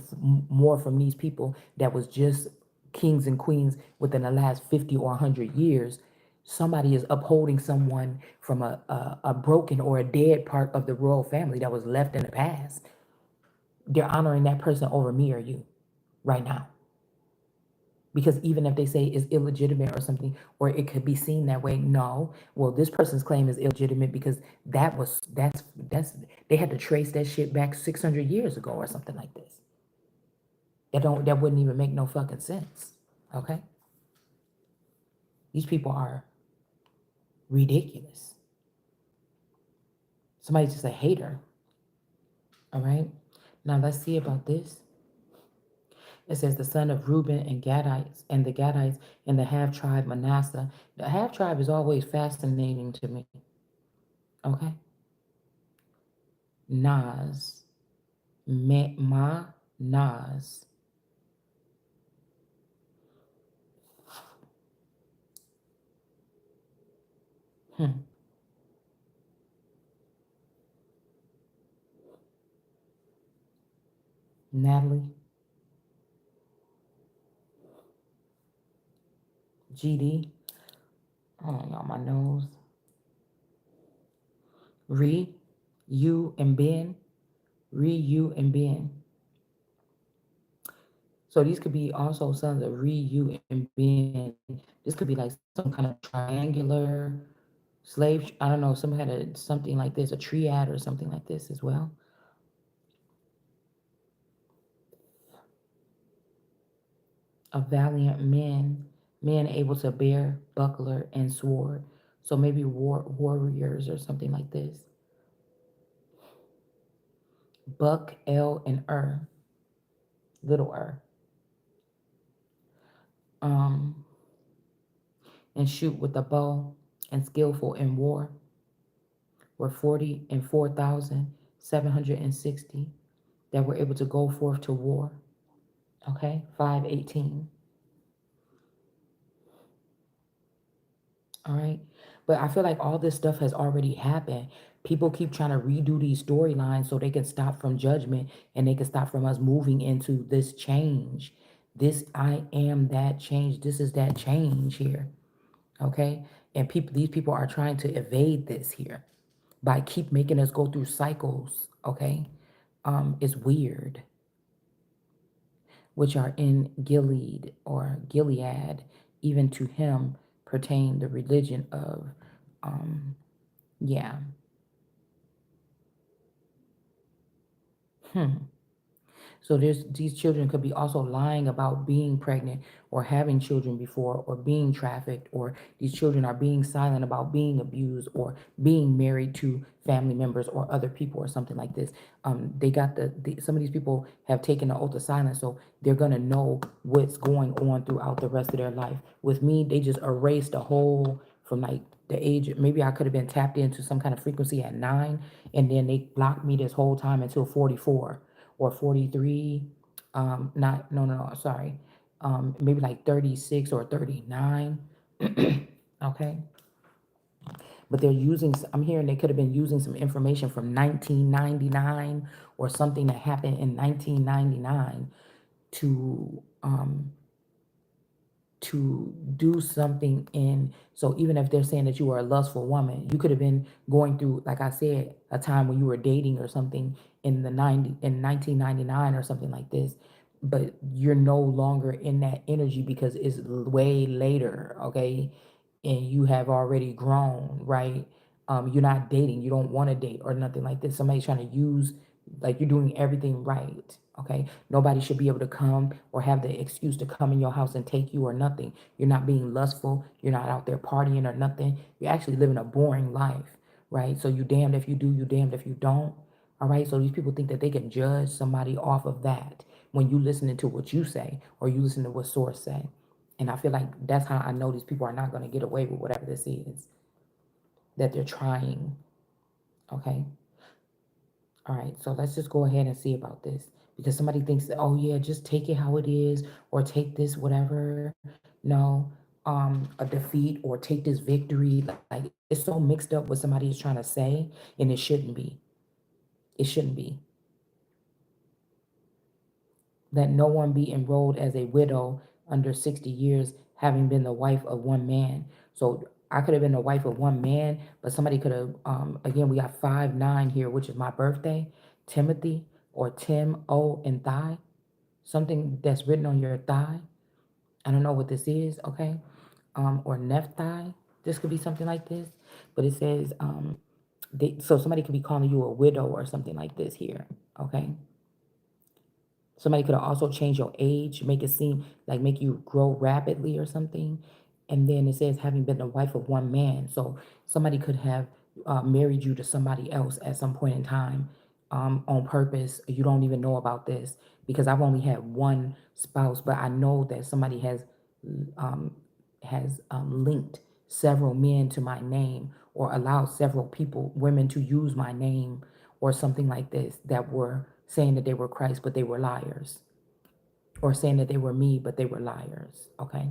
more from these people that was just kings and queens within the last 50 or 100 years, somebody is upholding someone from a broken or a dead part of the royal family that was left in the past. They're honoring that person over me or you right now. Because even if they say it's illegitimate or something, or it could be seen that way, no. Well, this person's claim is illegitimate because that's they had to trace that shit back 600 years ago or something like this. That wouldn't even make no fucking sense. Okay? These people are ridiculous. Somebody's just a hater. All right? Now let's see about this. It says the son of Reuben and the Gadites and the half tribe Manasseh. The half tribe is always fascinating to me. Okay? Nas. Nas. Hmm. Natalie. GD. Oh, on my nose. Re. You and Ben. You and Ben. So these could be also sons of You and Ben. This could be like some kind of triangular slave. I don't know. Some kind of something like this, a triad or something like this as well. Of valiant men able to bear buckler and sword. So maybe warriors or something like this. Buck, L, and little um, and shoot with a bow, and skillful in war, were 40,004,760 that were able to go forth to war. Okay, 518. All right. But I feel like all this stuff has already happened. People keep trying to redo these storylines so they can stop from judgment and they can stop from us moving into this change. This I am that change. This is that change here. Okay. And these people are trying to evade this here by keep making us go through cycles. Okay. It's weird, which are in Gilead or Gilead, even to him pertain the religion of, um, yeah. Hmm. So these children could be also lying about being pregnant or having children before or being trafficked, or these children are being silent about being abused or being married to family members or other people or something like this. They got some of these people have taken the oath of silence, so they're gonna know what's going on throughout the rest of their life. With me, they just erased the whole from like the age. Maybe I could have been tapped into some kind of frequency at 9, and then they blocked me this whole time until 44 or 43, not, no, no, no, sorry, maybe like 36 or 39, okay? But they're using, I'm hearing they could have been using some information from 1999 or something that happened in 1999 to do something in, so even if they're saying that you are a lustful woman, you could have been going through, like I said, a time when you were dating or something in 1999 or something like this, but you're no longer in that energy because it's way later, okay? And you have already grown, right? You're not dating, you don't want to date or nothing like this. Somebody's trying to use, like, you're doing everything right, okay? Nobody should be able to come or have the excuse to come in your house and take you or nothing. You're not being lustful, you're not out there partying or nothing. You're actually living a boring life, right? So you damned if you do, you damned if you don't. All right, so these people think that they can judge somebody off of that when you listening to what you say or you listen to what source say. And I feel like that's how I know these people are not going to get away with whatever this is that they're trying. Okay. All right. So let's just go ahead and see about this, because somebody thinks that, oh yeah, just take it how it is, or take this whatever. No, a defeat, or take this victory. Like, it's so mixed up what somebody is trying to say, and it shouldn't be. It shouldn't be. Let no one be enrolled as a widow under 60 years, having been the wife of one man. So I could have been the wife of one man, but somebody could have, again, we got 5-9 here, which is my birthday, Timothy, or Tim, O, and thigh, something that's written on your thigh. I don't know what this is, okay? Or nephthigh. This could be something like this, but it says, so somebody could be calling you a widow or something like this here, okay? Somebody could have also changed your age, make it seem like make you grow rapidly or something. And then it says having been the wife of one man. So somebody could have married you to somebody else at some point in time, on purpose. You don't even know about this, because I've only had one spouse, but I know that somebody um, has linked several men to my name, or allowed several people, women, to use my name or something like this, that were saying that they were Christ, but they were liars, or saying that they were me, but they were liars. Okay.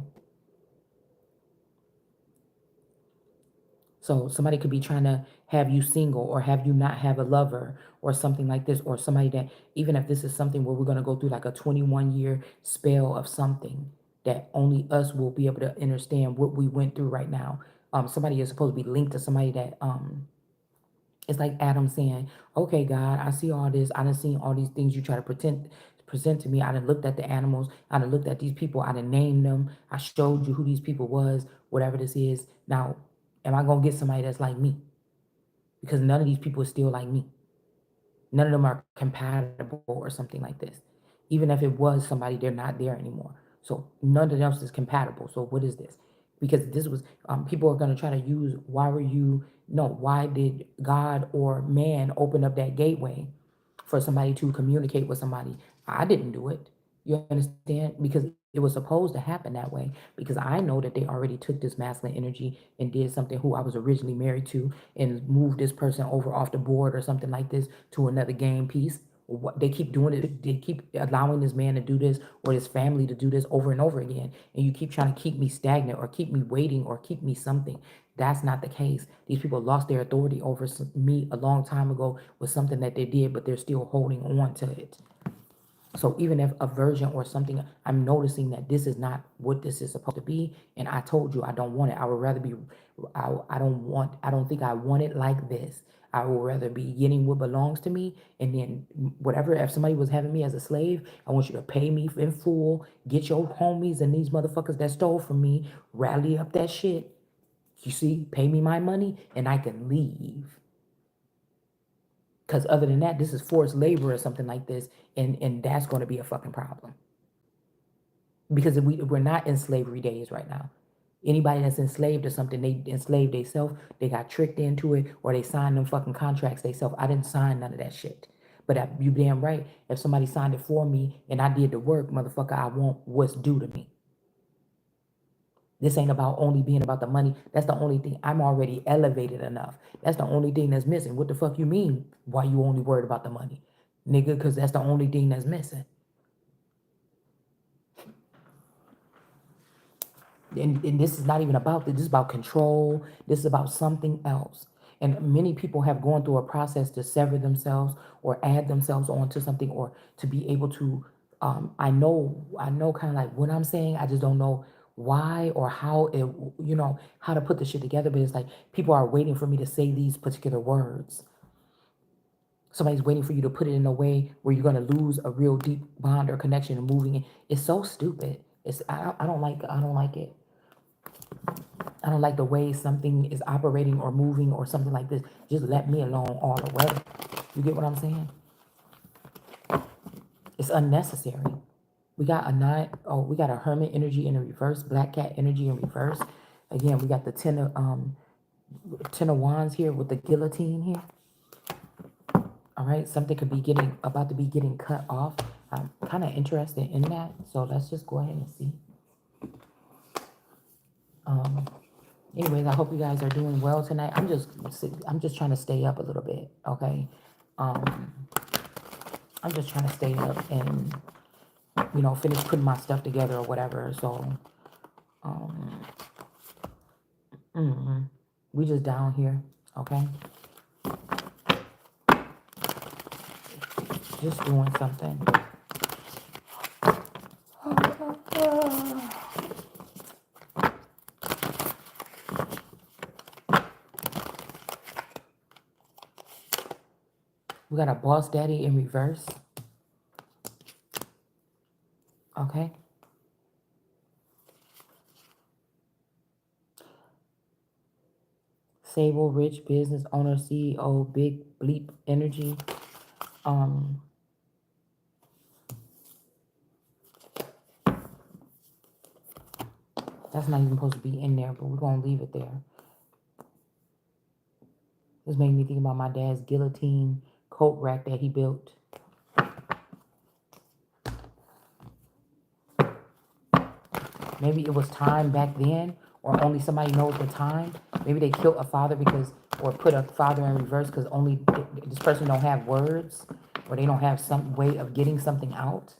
So somebody could be trying to have you single, or have you not have a lover or something like this, or somebody that, even if this is something where we're going to go through like a 21-year spell of something that only us will be able to understand what we went through right now. Somebody is supposed to be linked to somebody that, it's like Adam saying, okay, God, I see all this. I done seen all these things you try to present to me. I done looked at the animals. I done looked at these people. I done named them. I showed you who these people was, whatever this is. Now, am I going to get somebody that's like me? Because none of these people are still like me. None of them are compatible or something like this. Even if it was somebody, they're not there anymore. So none of them is compatible. So what is this? Because this was, people are going to try to use, why were you, no, why did God or man open up that gateway for somebody to communicate with somebody. I didn't do it. You understand? Because it was supposed to happen that way. Because I know that they already took this masculine energy and did something who I was originally married to and moved this person over off the board or something like this to another game piece. What they keep doing it, they keep allowing this man to do this or this family to do this over and over again. And you keep trying to keep me stagnant or keep me waiting or keep me something. That's not the case. These people lost their authority over me a long time ago with something that they did, but they're still holding on to it. So even if a version or something, I'm noticing that this is not what this is supposed to be. And I told you I don't want it. I would rather be, I don't think I want it like this. I would rather be getting what belongs to me. And then whatever, if somebody was having me as a slave, I want you to pay me in full, get your homies and these motherfuckers that stole from me, rally up that shit. You see, pay me my money and I can leave. Because other than that, this is forced labor or something like this, and that's going to be a fucking problem. Because we're not in slavery days right now. Anybody that's enslaved or something, they enslaved themselves, they got tricked into it, or they signed them fucking contracts themselves. I didn't sign none of that shit. But you damn right, if somebody signed it for me and I did the work, motherfucker, I want what's due to me. This ain't about only being about the money. That's the only thing. I'm already elevated enough. That's the only thing that's missing. What the fuck you mean? Why you only worried about the money? Nigga, because that's the only thing that's missing. And this is not even about this. This is about control. This is about something else. And many people have gone through a process to sever themselves or add themselves onto something or to be able to. I know kind of like what I'm saying. I just don't know why or how it, how to put the shit together. But it's like people are waiting for me to say these particular words. Somebody's waiting for you to put it in a way where you're gonna lose a real deep bond or connection and moving it. It's so stupid. I don't like it. I don't like the way something is operating or moving or something like this. Just let me alone all the way. You get what I'm saying? It's unnecessary. We got we got a hermit energy in the reverse, black cat energy in reverse. Again, we got the ten of wands here with the guillotine here. All right, something could be about to be getting cut off. I'm kind of interested in that. So let's just go ahead and see. Anyways, I hope you guys are doing well tonight. I'm just trying to stay up a little bit, okay? I'm just trying to stay up and finish putting my stuff together or whatever. So we just down here, okay? Just doing something. We got a boss daddy in reverse. Okay. Sable, rich business owner, CEO, big bleep energy. That's not even supposed to be in there, but we're gonna leave it there. This made me think about my dad's guillotine coat rack that he built. Maybe it was time back then, or only somebody knows the time. Maybe they killed a father or put a father in reverse because only this person don't have words, or they don't have some way of getting something out.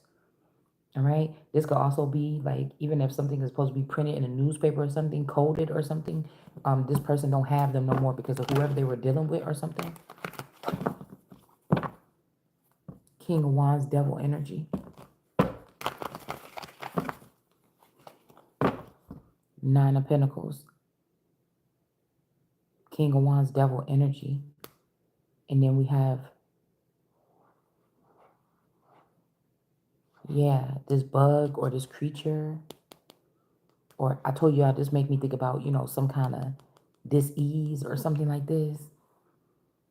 All right. This could also be like, even if something is supposed to be printed in a newspaper or something, coded or something, this person don't have them no more because of whoever they were dealing with or something. King of Wands, devil energy. Nine of Pentacles. King of Wands, devil energy. And then we have, this bug or this creature. Or I told you, this make me think about, some kind of dis-ease or something like this.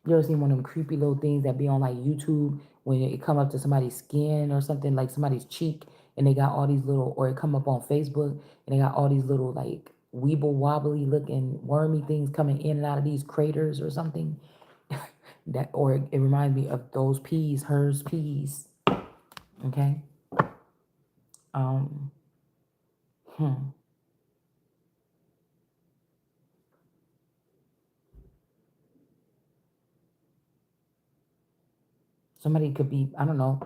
You ever seen one of them creepy little things that be on like YouTube when it come up to somebody's skin or something, like somebody's cheek, and they got all these little, or it come up on Facebook and they got all these little like weeble wobbly looking wormy things coming in and out of these craters or something. That, or it reminds me of those peas, hers peas. Okay. Um, hmm. Somebody could be, I don't know,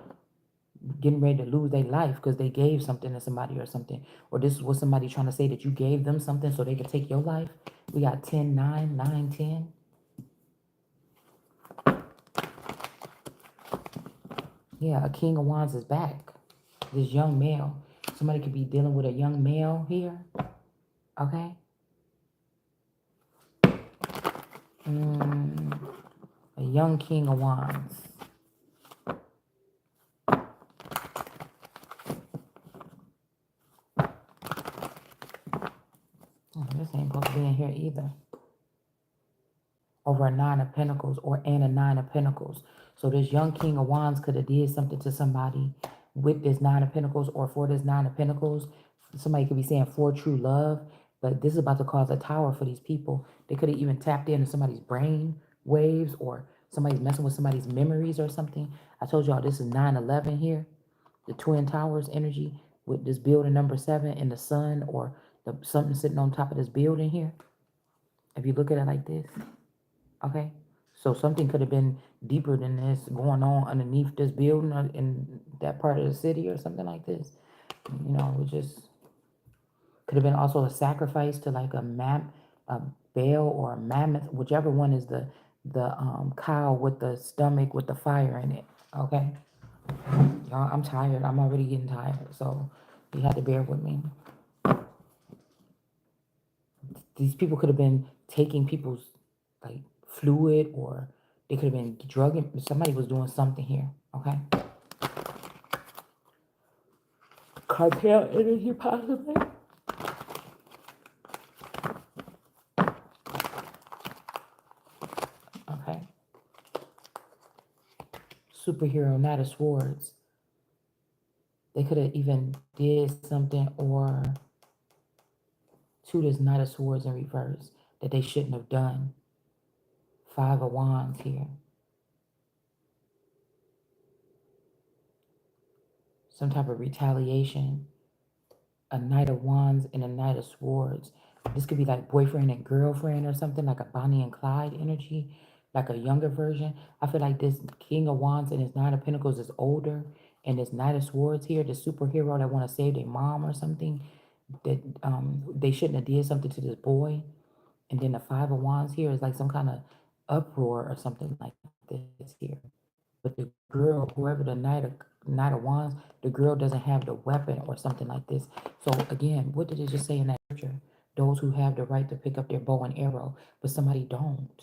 getting ready to lose their life because they gave something to somebody or something. Or this is what somebody trying to say, that you gave them something so they could take your life. We got 10, 9, 9, 10. Yeah, a King of Wands is back. This young male. Somebody could be dealing with a young male here. Okay. Mm, a young King of Wands. Oh, this ain't supposed to be in here either. Over a Nine of Pentacles, or and a Nine of Pentacles. So this young King of Wands could have did something to somebody with this Nine of Pentacles, or for this Nine of Pentacles. Somebody could be saying for true love, but this is about to cause a tower for these people. They could have even tapped into somebody's brain waves, or somebody's messing with somebody's memories or something. I told y'all this is 9/11 here, the Twin Towers energy with this building number 7 and the sun, or something sitting on top of this building here. If you look at it like this. Okay. So something could have been deeper than this going on underneath this building or in that part of the city or something like this. You know, it just could have been also a sacrifice to like a Baal or a mammoth, whichever one is the cow with the stomach with the fire in it. Okay. Y'all, I'm tired. I'm already getting tired. So you have to bear with me. These people could have been taking people's like fluid, or they could have been drugging. Somebody was doing something here. Okay. Cartel energy possibly. Okay. Superhero, Knight of Swords. They could have even did something or to this Knight of Swords in reverse that they shouldn't have done. Five of Wands here. Some type of retaliation. A Knight of Wands and a Knight of Swords. This could be like boyfriend and girlfriend or something, like a Bonnie and Clyde energy, like a younger version. I feel like this King of Wands and his Knight of Pentacles is older, and this Knight of Swords here, the superhero that want to save their mom or something, that they shouldn't have did something to this boy. And then the Five of Wands here is like some kind of uproar or something like this here. But the girl, whoever the Knight of Wands, the girl doesn't have the weapon or something like this. So again, what did it just say in that scripture? Those who have the right to pick up their bow and arrow, but somebody don't.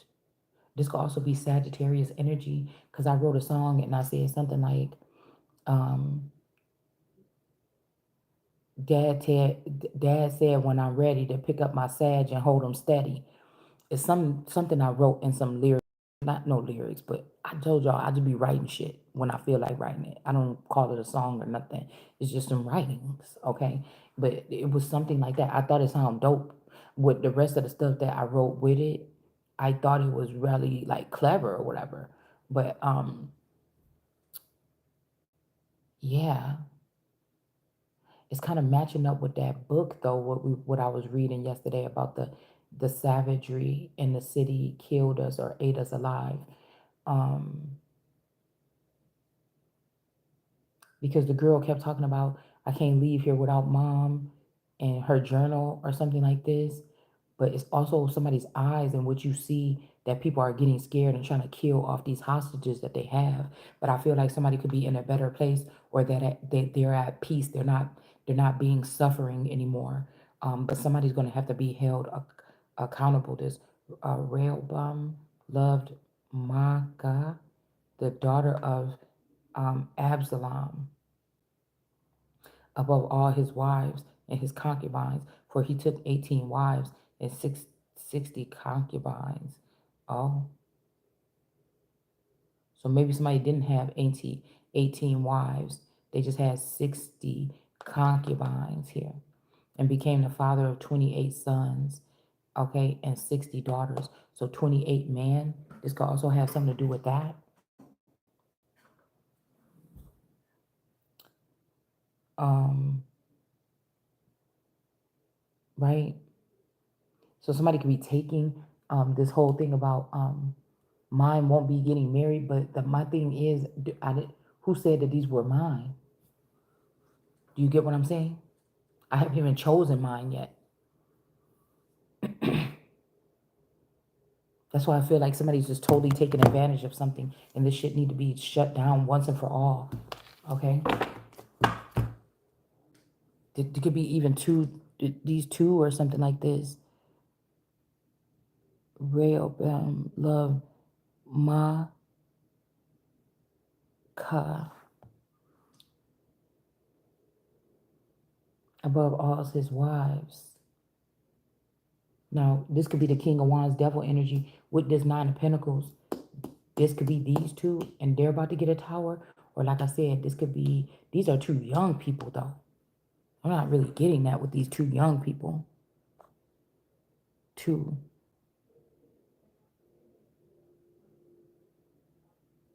This could also be Sagittarius energy, because I wrote a song and I said something like, um, Dad said when I'm ready to pick up my Sag and hold them steady. It's something I wrote in some lyrics, not no lyrics, but I told y'all I just be writing shit when I feel like writing it. I don't call it a song or nothing. It's just some writings, okay? But it was something like that. I thought it sounded dope. With the rest of the stuff that I wrote with it, I thought it was really like clever or whatever. But yeah, it's kind of matching up with that book though. What I was reading yesterday about the savagery in the city killed us or ate us alive. Um, because the girl kept talking about, I can't leave here without mom and her journal or something like this. But it's also somebody's eyes and what you see, that people are getting scared and trying to kill off these hostages that they have. But I feel like somebody could be in a better place, or they're at peace. They're not being suffering anymore. But somebody's going to have to be held accountable. This Rehoboam loved Maacah, the daughter of Absalom, above all his wives and his concubines, for he took 18 wives and 60 concubines. Oh, so maybe somebody didn't have 18 wives. They just had 60 concubines here, and became the father of 28 sons, okay, and 60 daughters. So 28 men This could also have something to do with that. Right? So somebody could be taking this whole thing about mine won't be getting married, but my thing is, who said that these were mine? Do you get what I'm saying? I haven't even chosen mine yet. That's why I feel like somebody's just totally taking advantage of something, and this shit need to be shut down once and for all. Okay? It could be even these two or something like this. Real love ma ka above all his wives. Now, this could be the King of Wands, devil energy with this Nine of Pentacles. This could be these two, and they're about to get a tower. Or like I said, this could be, these are two young people, though. I'm not really getting that with these two young people. Two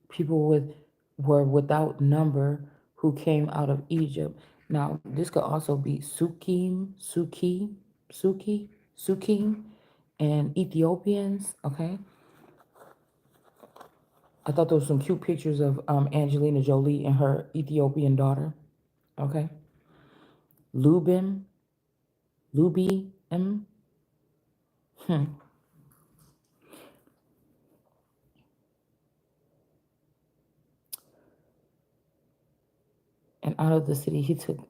people were without number who came out of Egypt. Now, this could also be Suki, and Ethiopians, okay? I thought there was some cute pictures of Angelina Jolie and her Ethiopian daughter, okay? Lubim, Lubi, And out of the city he took,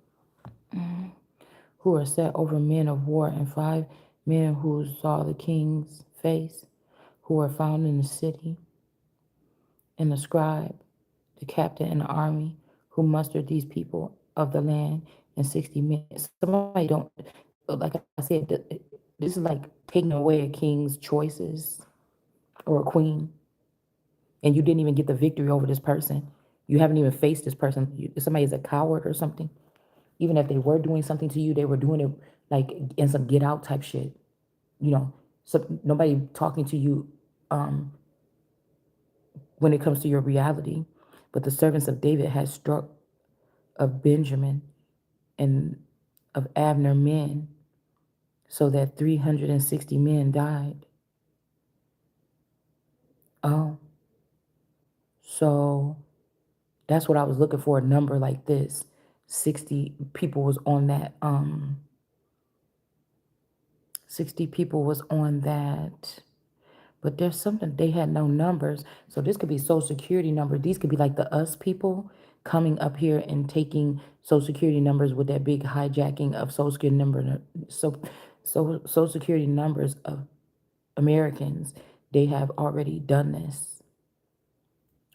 who are set over men of war, and 5 men who saw the king's face, who were found in the city, and the scribe, the captain in the army, who mustered these people of the land, and 60 men. Somebody don't, like I said, this is like taking away a king's choices or a queen, and you didn't even get the victory over this person. You haven't even faced this person. Somebody is a coward or something. Even if they were doing something to you, they were doing it like in some get out type shit. You know, so nobody talking to you when it comes to your reality. But the servants of David had struck of Benjamin and of Abner men, so that 360 men died. Oh, so that's what I was looking for, a number like this. 60 people was on that 60 people was on that. But there's something, they had no numbers. So this could be social security number. These could be like the us people coming up here and taking social security numbers with that big hijacking of social security number. So social security numbers of Americans, they have already done this.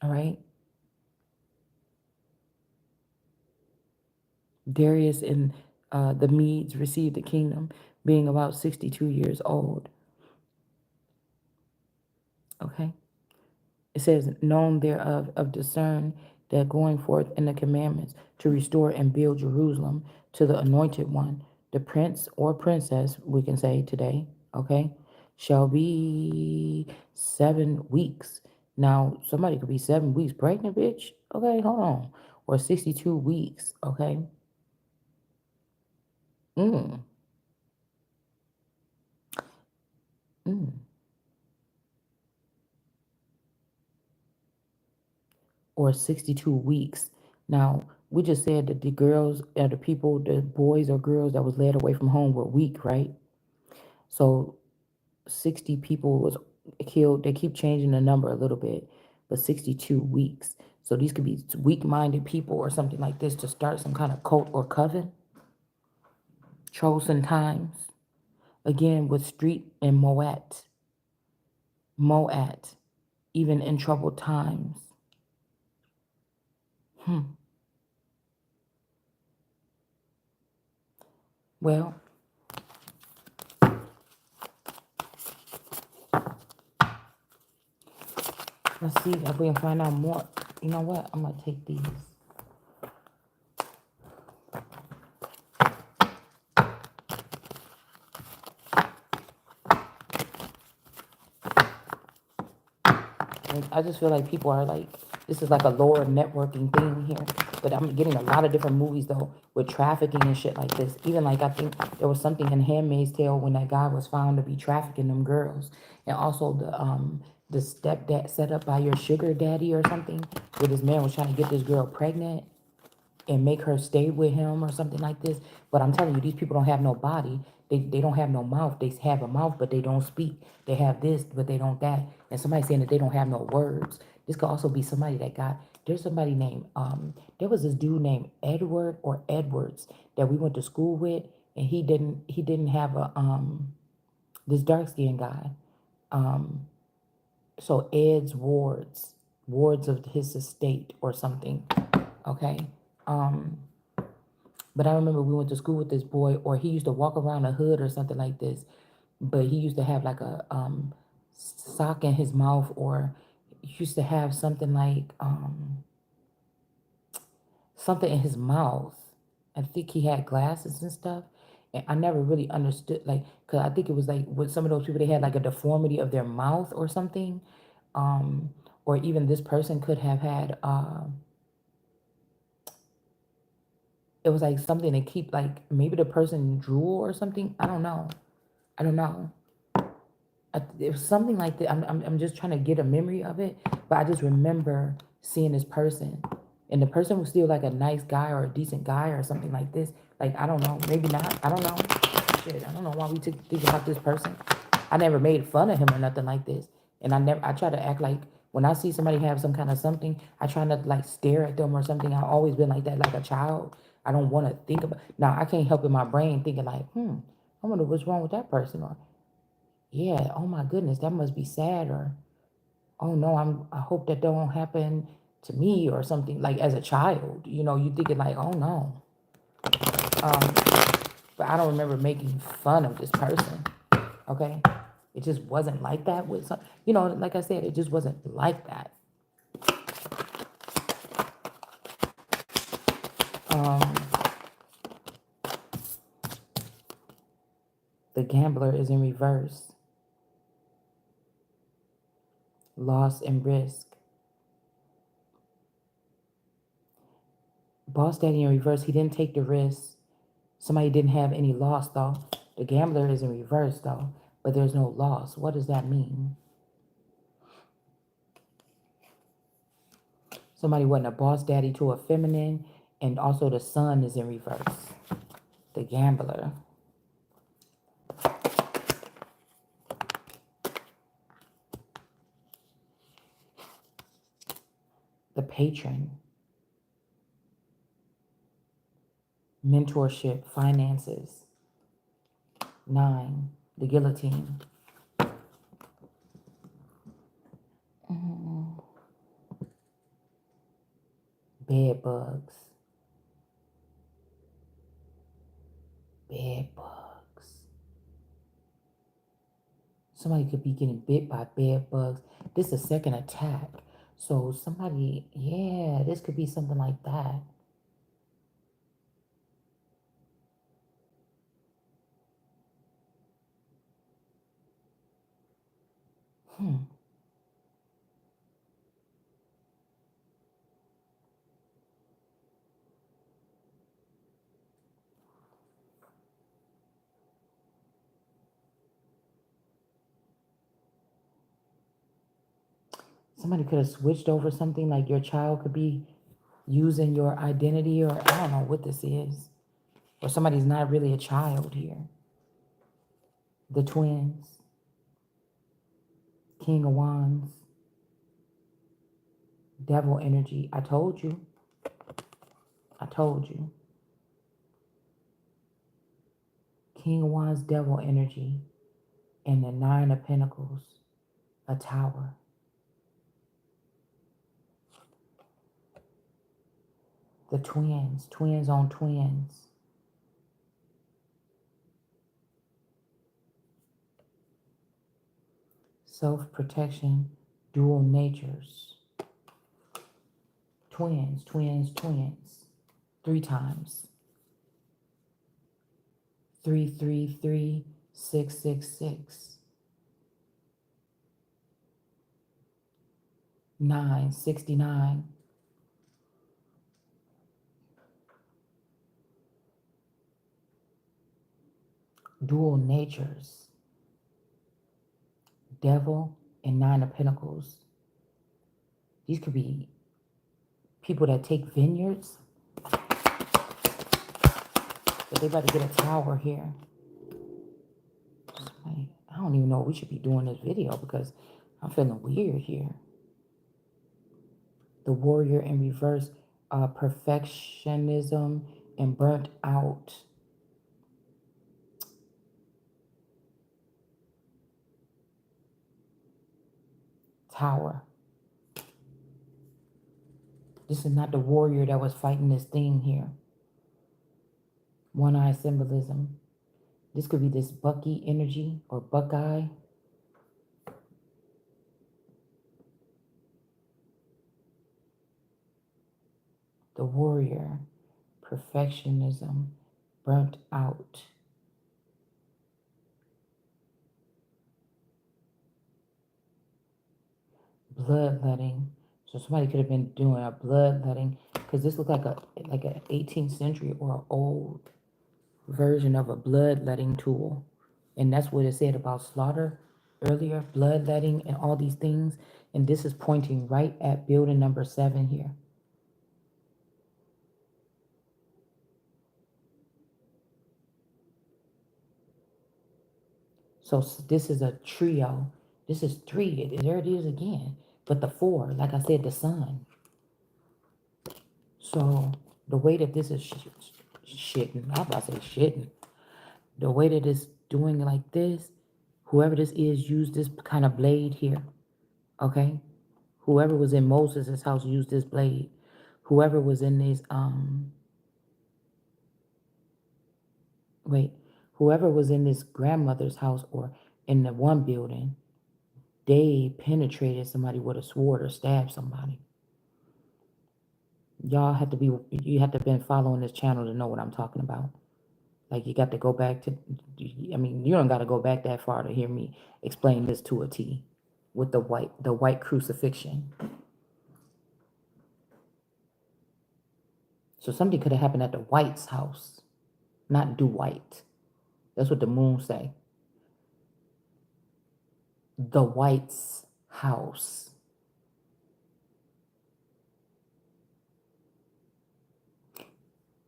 All right. Darius and the Medes received the kingdom, being about 62 years old. Okay. It says, known thereof, of discern that going forth in the commandments to restore and build Jerusalem to the anointed one, the prince or princess, we can say today, okay, shall be 7 weeks. Now, somebody could be 7 weeks pregnant, bitch. Okay, hold on. Or 62 weeks, okay? Mm, mm. Or 62 weeks. Now, we just said that the girls or the people, the boys or girls that was led away from home were weak, right? So 60 people was killed. They keep changing the number a little bit, but 62 weeks. So these could be weak-minded people or something like this to start some kind of cult or coven. Chosen times. Again, with Street and Moet. Moat. Even in troubled times. Well, let's see if we can find out more. You know what? I'm going to take these. I just feel like people are like, this is like a lower networking thing here. But I'm getting a lot of different movies though with trafficking and shit like this. Even like I think there was something in Handmaid's Tale when that guy was found to be trafficking them girls, and also the stepdad set up by your sugar daddy or something, where this man was trying to get this girl pregnant and make her stay with him or something like this. But I'm telling you, these people don't have no body. They don't have no mouth. They have a mouth, but they don't speak. They have this, but they don't that. And somebody saying that they don't have no words. This could also be somebody that got, there's somebody named, there was this dude named Edward or Edwards that we went to school with, and he didn't have a, this dark skinned guy. Um, so Ed's wards of his estate or something. Okay. Um, But I remember we went to school with this boy, or he used to walk around a hood or something like this. But he used to have like a sock in his mouth, or he used to have something like something in his mouth. I think he had glasses and stuff. And I never really understood, like, because I think it was like with some of those people, they had like a deformity of their mouth or something. Um, or even this person could have had, it was like something to keep, like, maybe the person drool or something. I don't know. I don't know. It was something like that. I'm just trying to get a memory of it, but I just remember seeing this person, and the person was still like a nice guy or a decent guy or something like this. Like, I don't know, maybe not. I don't know. Shit, I don't know why we took think about this person. I never made fun of him or nothing like this, and I try to act like when I see somebody have some kind of something, I try not to like stare at them or something. I've always been like that, like a child. I don't want to think about. Now I can't help in my brain thinking like, I wonder what's wrong with that person, or yeah, oh my goodness, that must be sad, or oh no, I hope that don't happen to me or something, like as a child, you thinking like, oh no. Um, but I don't remember making fun of this person. Okay. It just wasn't like that with some, like I said, it just wasn't like that. Um, the gambler is in reverse. Loss and risk. Boss Daddy in reverse, he didn't take the risk. Somebody didn't have any loss though. The gambler is in reverse though, but there's no loss. What does that mean? Somebody wasn't a boss daddy to a feminine, and also the sun is in reverse. The gambler. The patron. Mentorship, finances. 9. The guillotine. Bed bugs. Bed bugs. Somebody could be getting bit by bed bugs. This is a second attack. So somebody, yeah, this could be something like that. Somebody could have switched over something, like your child could be using your identity, or I don't know what this is. Or somebody's not really a child here. The twins. King of Wands. Devil energy. I told you. I told you. King of Wands, devil energy. And the 9 of Pentacles. A tower. The twins. Twins on twins. Self-protection. Dual natures. Twins, twins, twins. 3 times. 333 666. 969. Dual natures. Devil and Nine of Pentacles. These could be people that take vineyards, but they about to get a tower here. I don't even know if we should be doing this video because I'm feeling weird here. The warrior in reverse, perfectionism and burnt out. Tower. This is not the warrior that was fighting this thing here. One-eye symbolism. This could be this Bucky energy or Buckeye. The warrior, perfectionism, burnt out. Bloodletting. So somebody could have been doing a bloodletting because this looked like a 18th century or an old version of a bloodletting tool. And that's what it said about slaughter earlier, bloodletting and all these things. And this is pointing right at building number 7 here. So this is a trio. This is 3. There it is again. But the 4, like I said, the sun. So the way that this is shitting, I'm about to say shitting. The way that it's doing like this, whoever this is used this kind of blade here. Okay? Whoever was in Moses' house used this blade. Whoever was in these, whoever was in this grandmother's house or in the one building, they penetrated somebody with a sword or stabbed somebody. Y'all have to be, you have to have been following this channel to know what I'm talking about. Like you got to go back to, I mean, you don't got to go back that far to hear me explain this to a T with the white crucifixion. So something could have happened at the White's house, not Dwight. That's what the moon say. The White's house.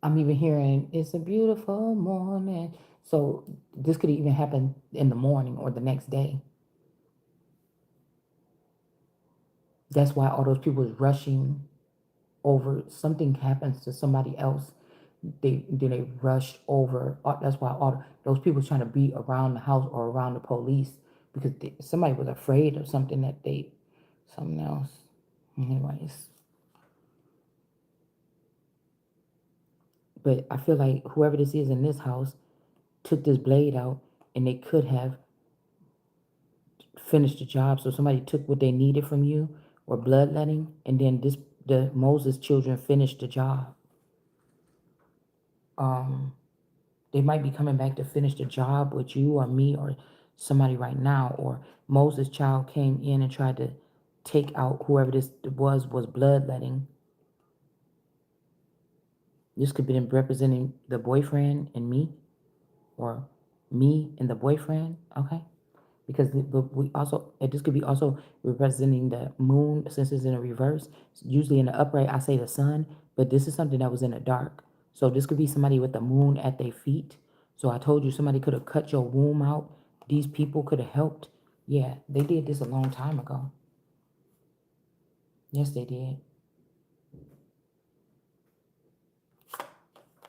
I'm even hearing, it's a beautiful morning. So this could even happen in the morning or the next day. That's why all those people is rushing over. Something happens to somebody else. They rush over. That's why all those people trying to be around the house or around the police because somebody was afraid of something something else. Anyways. But I feel like whoever this is in this house took this blade out and they could have finished the job. So somebody took what they needed from you or bloodletting, and then the Moses children finished the job. They might be coming back to finish the job with you or me or somebody right now, or Moses' child came in and tried to take out whoever this was bloodletting. This could be representing the boyfriend and me, or me and the boyfriend, okay? Because we also, this could be also representing the moon, since it's in a reverse. Usually in the upright, I say the sun, but this is something that was in the dark. So this could be somebody with the moon at their feet. So I told you somebody could have cut your womb out. These people could have helped. Yeah, they did this a long time ago. Yes, they did.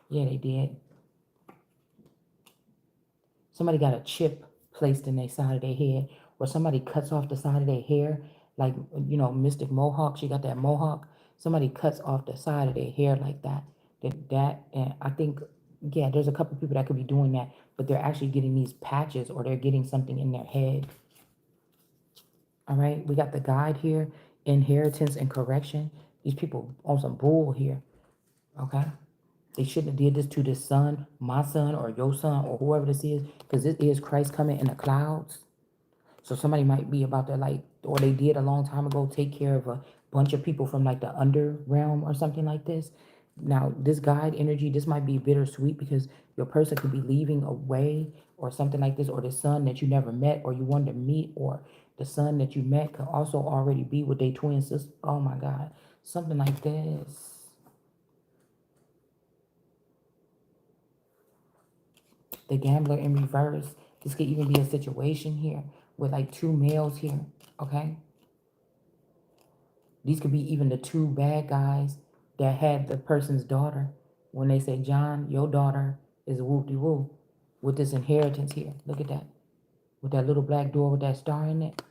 Yeah, they did. Somebody got a chip placed in their side of their head, or somebody cuts off the side of their hair, like, you know, Mystic Mohawk, she got that mohawk. Somebody cuts off the side of their hair like that. And I think, yeah, there's a couple people that could be doing that, but they're actually getting these patches or they're getting something in their head. All right, we got the guide here, inheritance and correction. These people on some bull here, okay? They shouldn't have did this to this son, my son, or your son, or whoever this is, because this is Christ coming in the clouds. So somebody might be about to like, or they did a long time ago, take care of a bunch of people from like the under realm or something like this. Now, this guide energy, this might be bittersweet because your person could be leaving away or something like this, or the son that you never met or you wanted to meet, or the son that you met could also already be with their twin sister. Oh my God, something like this. The gambler in reverse. This could even be a situation here with like two males here, okay? These could be even the two bad guys that had the person's daughter. When they say, John, your daughter is whoop-de-woo with this inheritance here. Look at that. With that little black door with that star in it.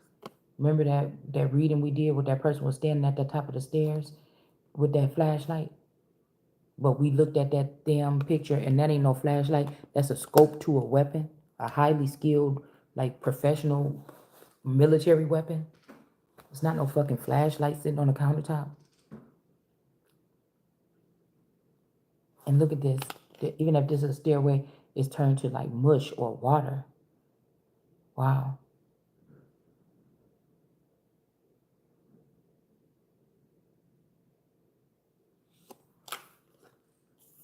Remember that reading we did where that person was standing at the top of the stairs with that flashlight? But we looked at that damn picture and that ain't no flashlight. That's a scope to a weapon. A highly skilled, like professional military weapon. It's not no fucking flashlight sitting on the countertop. And look at this. Even if this is a stairway, it's turned to like mush or water. Wow.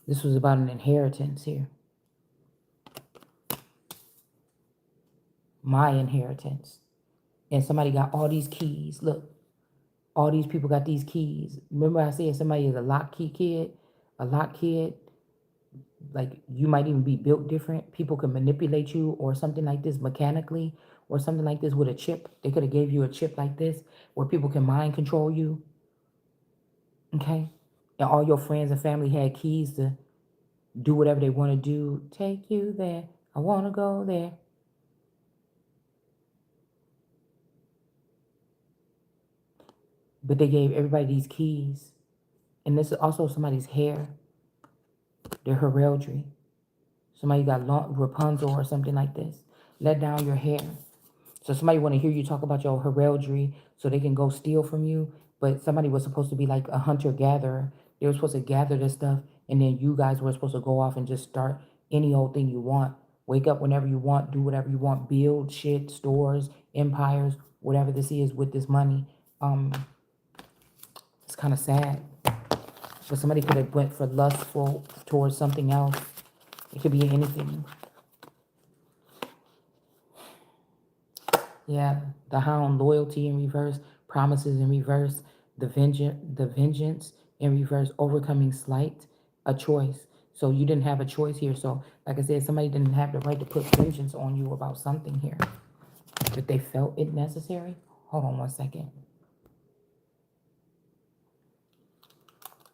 This was about an inheritance here. My inheritance. And somebody got all these keys. Look, all these people got these keys. Remember I said somebody is a lock key kid? A lock kid? Like you might even be built different. People can manipulate you or something like this mechanically or something like this with a chip. They could have gave you a chip like this where people can mind control you. Okay? And all your friends and family had keys to do whatever they want to do. Take you there. I want to go there. But they gave everybody these keys. And this is also somebody's hair. Their heraldry. Somebody got long, Rapunzel or something like this. Let down your hair. So somebody want to hear you talk about your heraldry so they can go steal from you. But somebody was supposed to be like a hunter-gatherer. They were supposed to gather this stuff. And then you guys were supposed to go off and just start any old thing you want. Wake up whenever you want. Do whatever you want. Build shit, stores, empires, whatever this is with this money. It's kind of sad. But somebody could have went for lustful towards something else. It could be anything. Yeah, the hound, loyalty in reverse, promises in reverse, the vengeance in reverse, overcoming slight, a choice. So you didn't have a choice here. So like I said, somebody didn't have the right to put vengeance on you about something here. But they felt it necessary. Hold on one second.